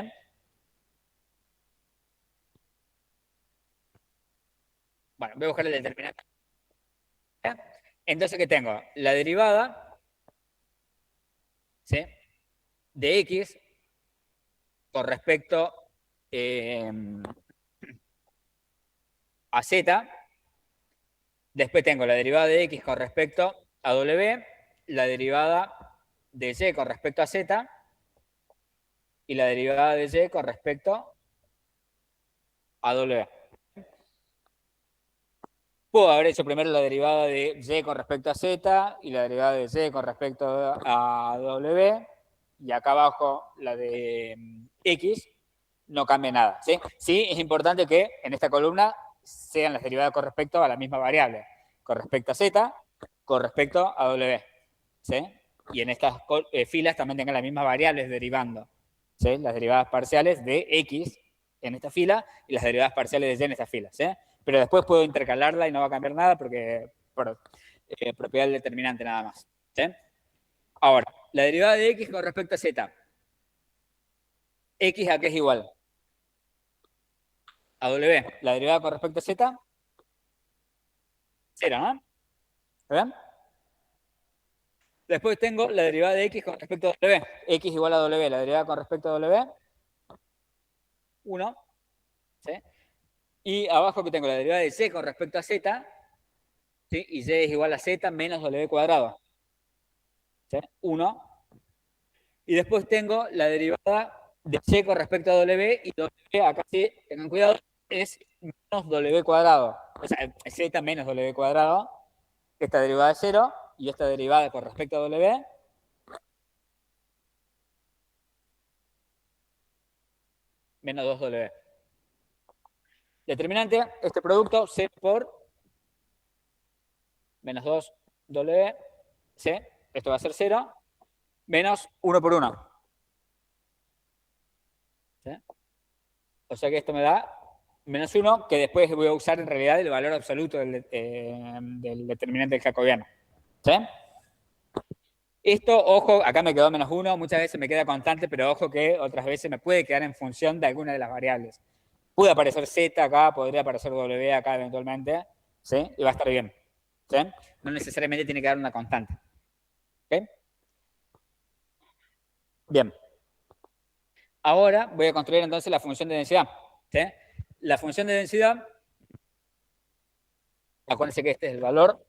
Bueno, voy a buscar el determinante. ¿Sí? Entonces, ¿qué tengo? La derivada, ¿sí?, de x con respecto a z. Después tengo la derivada de x con respecto a w, la derivada de y con respecto a z y la derivada de y con respecto a w. Puedo haber hecho primero la derivada de y con respecto a z y la derivada de y con respecto a w, y acá abajo la de x, no cambia nada. ¿Sí? Sí, es importante que en esta columna sean las derivadas con respecto a la misma variable, con respecto a z, con respecto a w. ¿Sí? Y en estas filas también tengan las mismas variables derivando. ¿Sí? Las derivadas parciales de x en esta fila y las derivadas parciales de y en esta fila. ¿Sí? Pero después puedo intercalarla y no va a cambiar nada porque por propiedad del determinante nada más. ¿Sí? Ahora, la derivada de x con respecto a z. ¿X a qué es igual? A w. La derivada con respecto a z, 0, ¿no? ¿Ven? Después tengo la derivada de x con respecto a w. X igual a w. La derivada con respecto a w, 1. ¿Sí? Y abajo que tengo la derivada de c con respecto a z, ¿sí?, y c es igual a z menos w cuadrado. ¿Sí? 1. Y después tengo la derivada de c con respecto a w, y w, acá sí, tengan cuidado, es menos w cuadrado. O sea, z menos w cuadrado. Esta derivada es 0, y esta derivada con respecto a w, menos 2w. Determinante, este producto, c por menos 2w, c, esto va a ser 0, menos 1 por 1. ¿Sí? O sea que esto me da menos 1, que después voy a usar en realidad el valor absoluto del determinante del jacobiano. ¿Sí? Esto, ojo, acá me quedó menos 1, muchas veces me queda constante, pero ojo que otras veces me puede quedar en función de alguna de las variables. Puede aparecer z acá, podría aparecer w acá eventualmente, ¿sí? Y va a estar bien. ¿Sí? No necesariamente tiene que dar una constante. ¿Ok? Bien. Ahora voy a construir entonces la función de densidad. ¿Sí? La función de densidad, acuérdense que este es el valor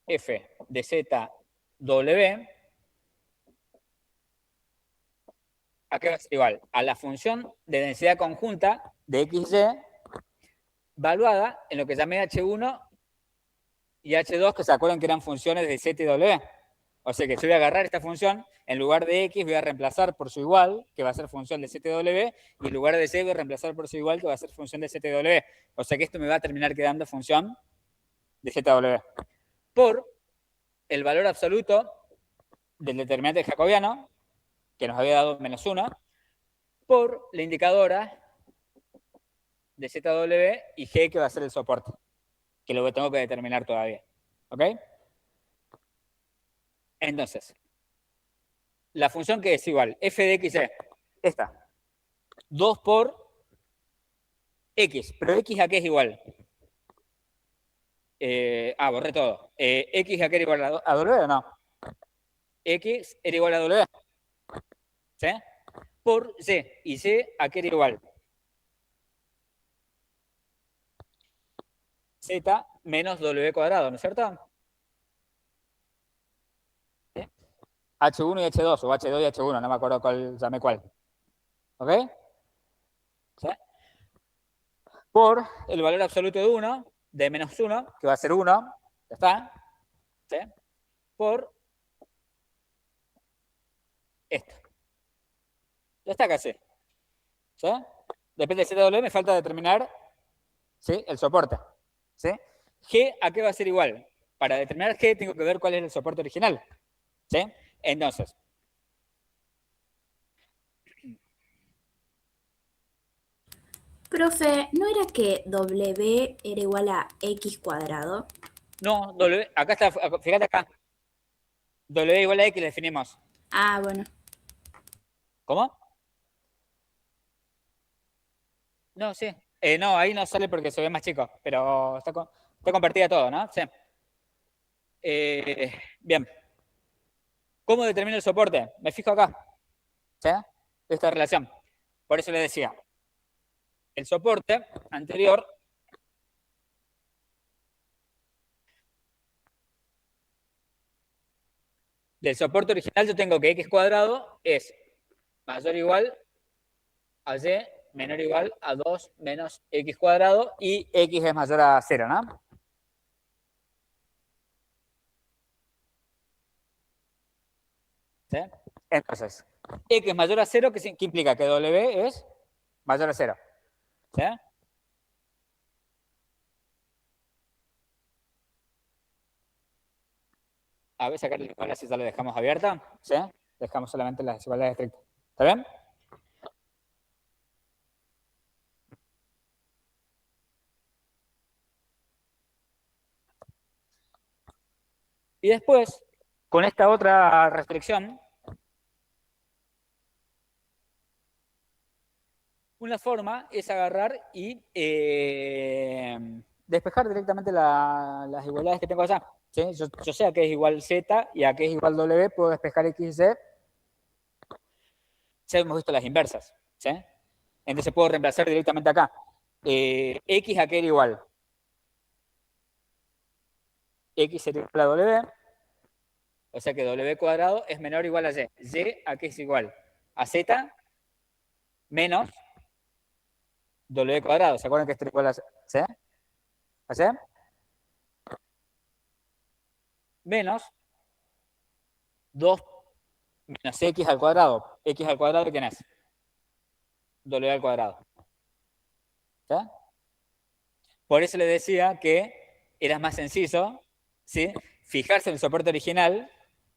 f de z w, acá va a ser igual a la función de densidad conjunta de xy, valuada en lo que llamé h1 y h2, que se acuerdan que eran funciones de z y w. O sea que yo voy a agarrar esta función, en lugar de x voy a reemplazar por su igual, que va a ser función de z y w, y en lugar de c voy a reemplazar por su igual, que va a ser función de z y w. O sea que esto me va a terminar quedando función de z y w. Por el valor absoluto del determinante jacobiano, que nos había dado menos 1, por la indicadora de ZW y G, que va a ser el soporte, que lo tengo que determinar todavía. ¿Ok? Entonces, la función que es igual, f de x es esta. 2 por x, pero x a qué es igual. Borré todo. ¿X a qué era igual a W o no? X era igual a W. ¿Sí? Por C. ¿Y C a qué era igual? Z menos W cuadrado, ¿no es cierto? ¿Sí? H1 y H2, o H2 y H1, no me acuerdo cuál, llamé cuál. ¿Ok? ¿Sí? Por el valor absoluto de 1, de menos 1, que va a ser 1, ya está. ¿Sí? Por esto. Ya está casi. ¿Sí? Depende de ZW, me falta determinar ¿sí? El soporte, ¿sí? G, ¿a qué va a ser igual? Para determinar G tengo que ver cuál es el soporte original, ¿sí? Entonces, Profe, ¿no era que W era igual a X cuadrado? no, W, acá está, fíjate acá. W igual a X le definimos. Ah, bueno. ¿Cómo? No, sí. No, ahí no sale porque se ve más chico, pero está compartida todo, ¿no? Sí. Bien. ¿Cómo determino el soporte? Me fijo acá, ¿sí? Esta relación. Por eso le decía, el soporte anterior del soporte original yo tengo que X cuadrado es mayor o igual a Y menor o igual a 2 menos X cuadrado y X es mayor a 0, ¿no? ¿Sí? Entonces, X mayor a 0, ¿qué implica? Que W es mayor a 0. ¿Sí? A ver, sacar las desigualdades si ya la dejamos abierta. ¿Sí? Dejamos solamente las desigualdades estrictas. ¿Está bien? Y después, con esta otra restricción, una forma es agarrar y despejar directamente las desigualdades que tengo allá. ¿Sí? Yo sé a qué es igual Z y a qué es igual W, puedo despejar X y Z. Ya hemos visto las inversas. ¿Sí? Entonces puedo reemplazar directamente acá. X a qué era igual. X sería igual a W. O sea que W cuadrado es menor o igual a Y. Y a qué es igual. A Z menos W cuadrado. ¿Se acuerdan que esto es igual a C? ¿A C? Menos 2 menos X al cuadrado. X al cuadrado, ¿quién es? W al cuadrado. ¿Sí? Por eso le decía que era más sencillo, ¿sí? Fijarse en el soporte original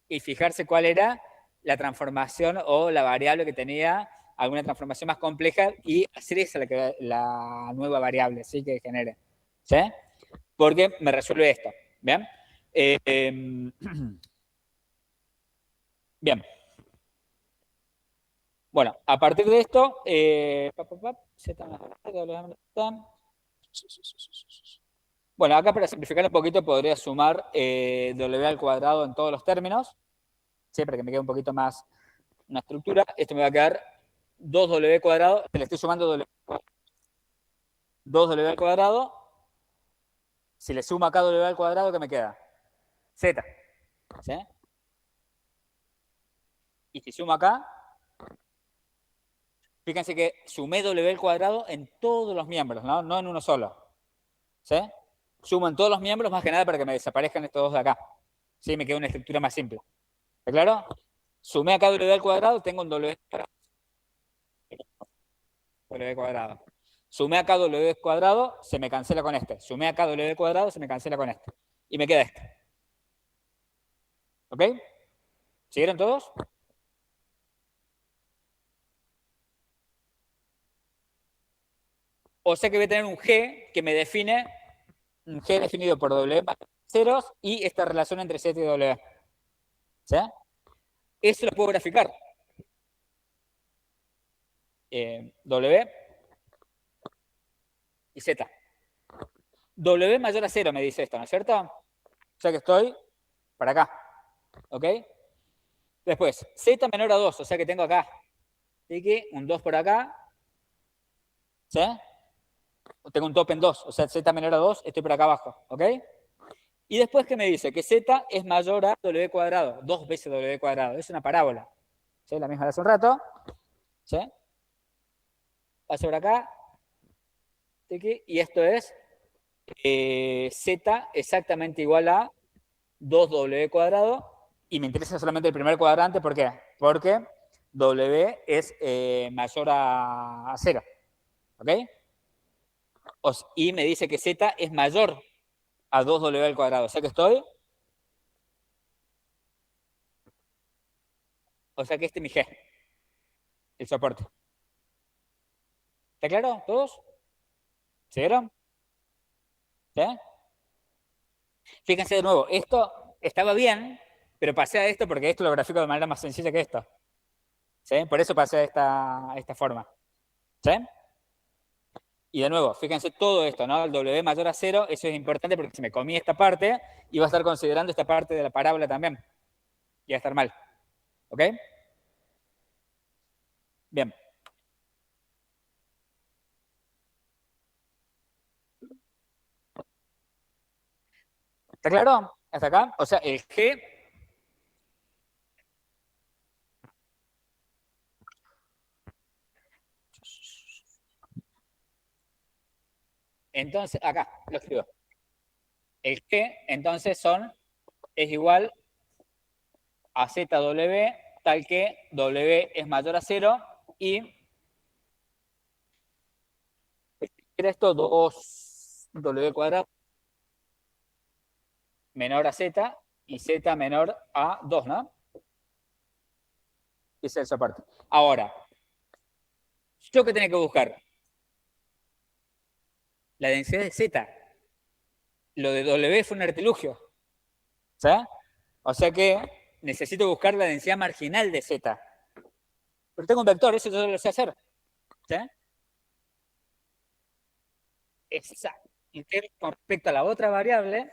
y fijarse cuál era la transformación o la variable que tenía alguna transformación más compleja y hacer esa la nueva variable, ¿sí? Que genere. ¿Sí? Porque me resuelve esto. ¿Bien? Bien. Bueno, a partir de esto, bueno, acá para simplificar un poquito podría sumar W al cuadrado en todos los términos, siempre que me quede un poquito más una estructura. Esto me va a quedar 2W cuadrado, le estoy sumando 2W al cuadrado. Si le sumo acá W al cuadrado, ¿qué me queda? Z. ¿Sí? Y si sumo acá, fíjense que sumé W al cuadrado en todos los miembros, ¿no? No en uno solo. ¿Sí? Sumo en todos los miembros, más que nada para que me desaparezcan estos dos de acá. ¿Sí? Me queda una estructura más simple. ¿Está claro? Sumé acá W al cuadrado, tengo un W cuadrado. Sumé acá W cuadrado, se me cancela con este. Sumé acá W cuadrado, se me cancela con este. Y me queda este. ¿Ok? ¿Siguieron todos? O sea que voy a tener un G que me define, un G definido por W más ceros y esta relación entre Z y W. ¿Sí? Eso lo puedo graficar. W y Z. W mayor a 0 me dice esto, ¿no es cierto? O sea que estoy para acá. ¿Ok? Después, Z menor a 2, o sea que tengo acá. Así que un 2 por acá. ¿Sí? Tengo un top en 2, o sea, Z menor a 2, estoy por acá abajo. ¿Ok? Y después, ¿qué me dice? Que Z es mayor a W cuadrado, 2 veces W cuadrado. Es una parábola. ¿Sí? La misma de hace un rato. ¿Sí? Paso por acá. Y esto es Z exactamente igual a 2W cuadrado. Y me interesa solamente el primer cuadrante. ¿Por qué? Porque W es mayor a 0. ¿Ok? Y me dice que z es mayor a 2w al cuadrado. O sea que estoy... O sea que este es mi g, el soporte. ¿Está claro? ¿Todos? ¿Se vieron? ¿Sí? Fíjense de nuevo, esto estaba bien, pero pasé a esto porque esto lo grafico de manera más sencilla que esto. ¿Sí? Por eso pasé a esta forma. ¿Sí? Y de nuevo, fíjense todo esto, ¿no? El W mayor a 0, eso es importante porque si me comí esta parte, iba a estar considerando esta parte de la parábola también. Iba a estar mal. ¿Ok? Bien. ¿Está claro? ¿Hasta acá? O sea, el G... Entonces, acá, lo escribo. El G, entonces, es igual a ZW, tal que W es mayor a 0 y era esto 2W cuadrado menor a Z y Z menor a 2, ¿no? Ese es el soporte. Ahora, ¿yo qué tenía que buscar? La densidad de Z. Lo de W fue un artilugio. ¿Sí? O sea que necesito buscar la densidad marginal de Z. Pero tengo un vector, eso yo lo sé hacer. ¿Sí? Exacto. Y con respecto a la otra variable,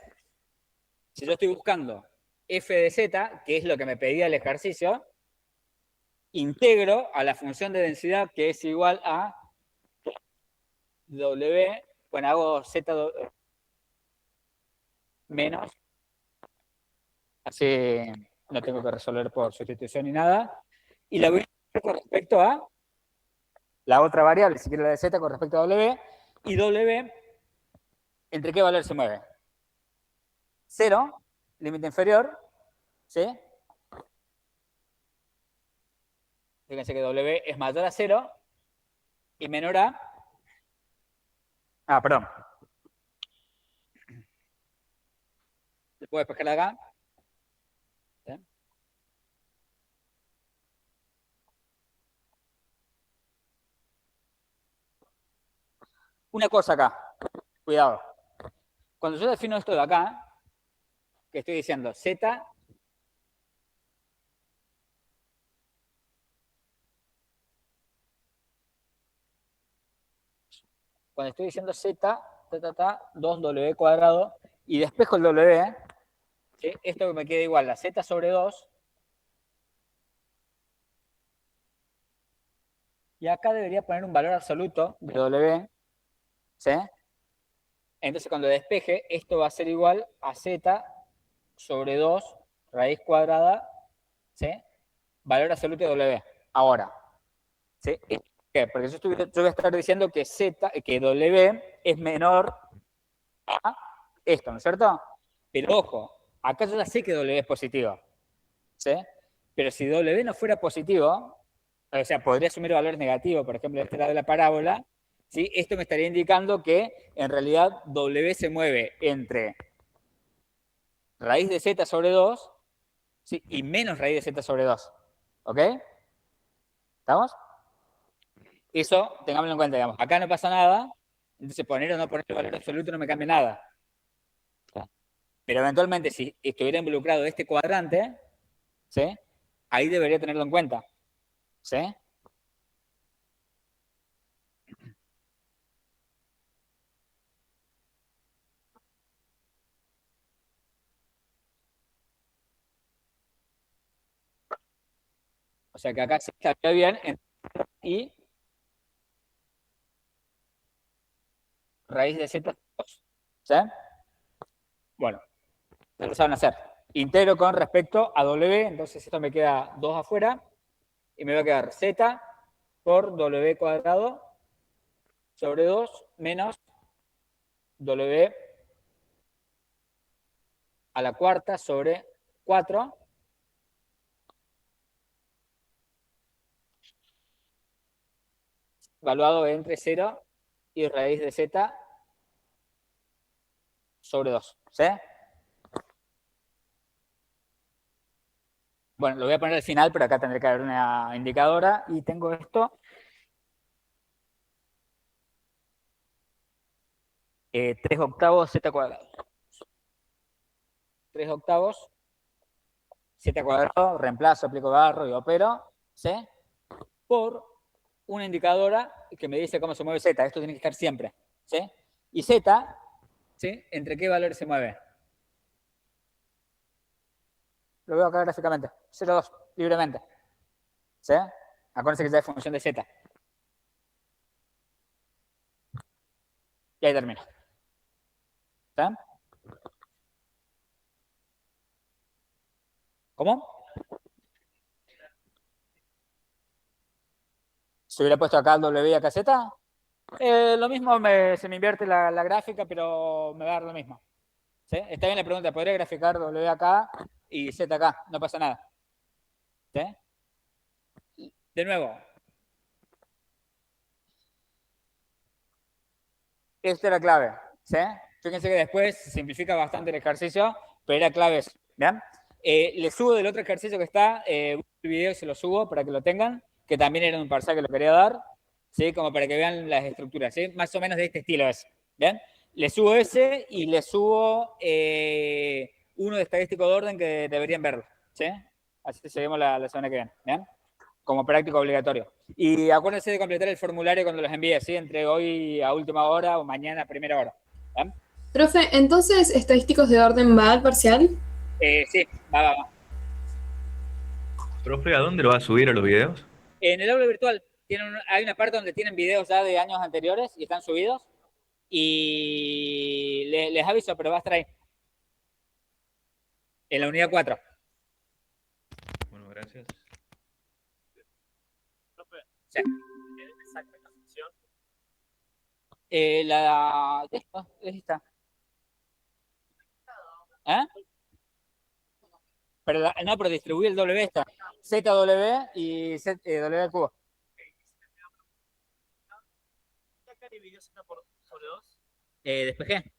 si yo estoy buscando f de z, que es lo que me pedía el ejercicio, integro a la función de densidad que es igual a w, bueno, hago z menos, así no tengo que resolver por sustitución ni nada, y la voy a hacer con respecto a la otra variable, si quiero la de z con respecto a w, y w, ¿entre qué valor se mueve? 0, límite inferior, ¿sí? Fíjense que w es mayor a 0 y menor a... perdón. ¿Se puede despejar de acá? ¿Sí? Una cosa acá, cuidado. Cuando yo defino esto de acá, que estoy diciendo z, cuando estoy diciendo z, 2w cuadrado, y despejo el w, ¿sí? Esto me queda igual a z sobre 2, y acá debería poner un valor absoluto de w, ¿sí? Entonces cuando despeje, esto va a ser igual a z sobre 2 raíz cuadrada, ¿sí? Valor absoluto de w. Ahora, ¿sí? ¿Por qué? Porque yo voy a estar diciendo que que w es menor a esto, ¿no es cierto? Pero ojo, acá yo ya sé que w es positivo, ¿sí? Pero si w no fuera positivo, o sea, podría asumir valores negativos, por ejemplo, de este lado de la parábola, ¿sí? Esto me estaría indicando que en realidad w se mueve entre raíz de z sobre 2, ¿sí? Y menos raíz de z sobre 2. ¿Ok? ¿Estamos? Eso, tengámoslo en cuenta, digamos. Acá no pasa nada, entonces poner o no poner el valor absoluto no me cambia nada. Pero eventualmente, si estuviera involucrado este cuadrante, ¿sí? Ahí debería tenerlo en cuenta. ¿Sí? O sea que acá se estaría bien y raíz de z. ¿Sí? Bueno, lo saben hacer. Integro con respecto a w, entonces esto me queda 2 afuera y me va a quedar z por w cuadrado sobre 2 menos w a la cuarta sobre 4 valuado entre 0 y raíz de z sobre 2. ¿Sí? Bueno, lo voy a poner al final, pero acá tendré que haber una indicadora. Y tengo esto. 3 octavos z cuadrado. 3 octavos z cuadrado, reemplazo, aplico barro y opero, ¿sí? Por una indicadora que me dice cómo se mueve z. Esto tiene que estar siempre, ¿sí? Y z, ¿sí? ¿Entre qué valores se mueve? Lo veo acá gráficamente. 0,2, libremente. ¿Sí? Acuérdense que ya es función de z. Y ahí termino. ¿Sí? ¿Cómo? Si hubiera puesto acá el W y acá Z, lo mismo se me invierte la gráfica, pero me va a dar lo mismo. ¿Sí? Está bien la pregunta, ¿podría graficar W acá y Z acá? No pasa nada. ¿Sí? De nuevo. Esta era clave. ¿Sí? Fíjense que después se simplifica bastante el ejercicio, pero era clave eso. ¿Bien? Les subo del otro ejercicio que está, el video se lo subo para que lo tengan, que también era un parcial que lo quería dar, ¿sí? Como para que vean las estructuras, ¿sí? Más o menos de este estilo es. ¿Bien? Les subo ese y les subo uno de estadístico de orden que deberían verlo. ¿Sí? Así seguimos la semana que viene. ¿Bien? Como práctico obligatorio. Y acuérdense de completar el formulario cuando los envíe, ¿sí? Entre hoy a última hora o mañana a primera hora. ¿Bien? Profe, entonces, ¿estadísticos de orden va al parcial? Sí, va. Profe, ¿a dónde lo va a subir a los videos? En el aula virtual hay una parte donde tienen videos ya de años anteriores y están subidos. Y les aviso, pero va a estar ahí. En la unidad 4. Bueno, gracias. Sí. Esta. ¿Eh? Pero pero distribuí el W esta. ZW y W al cubo. Despejé.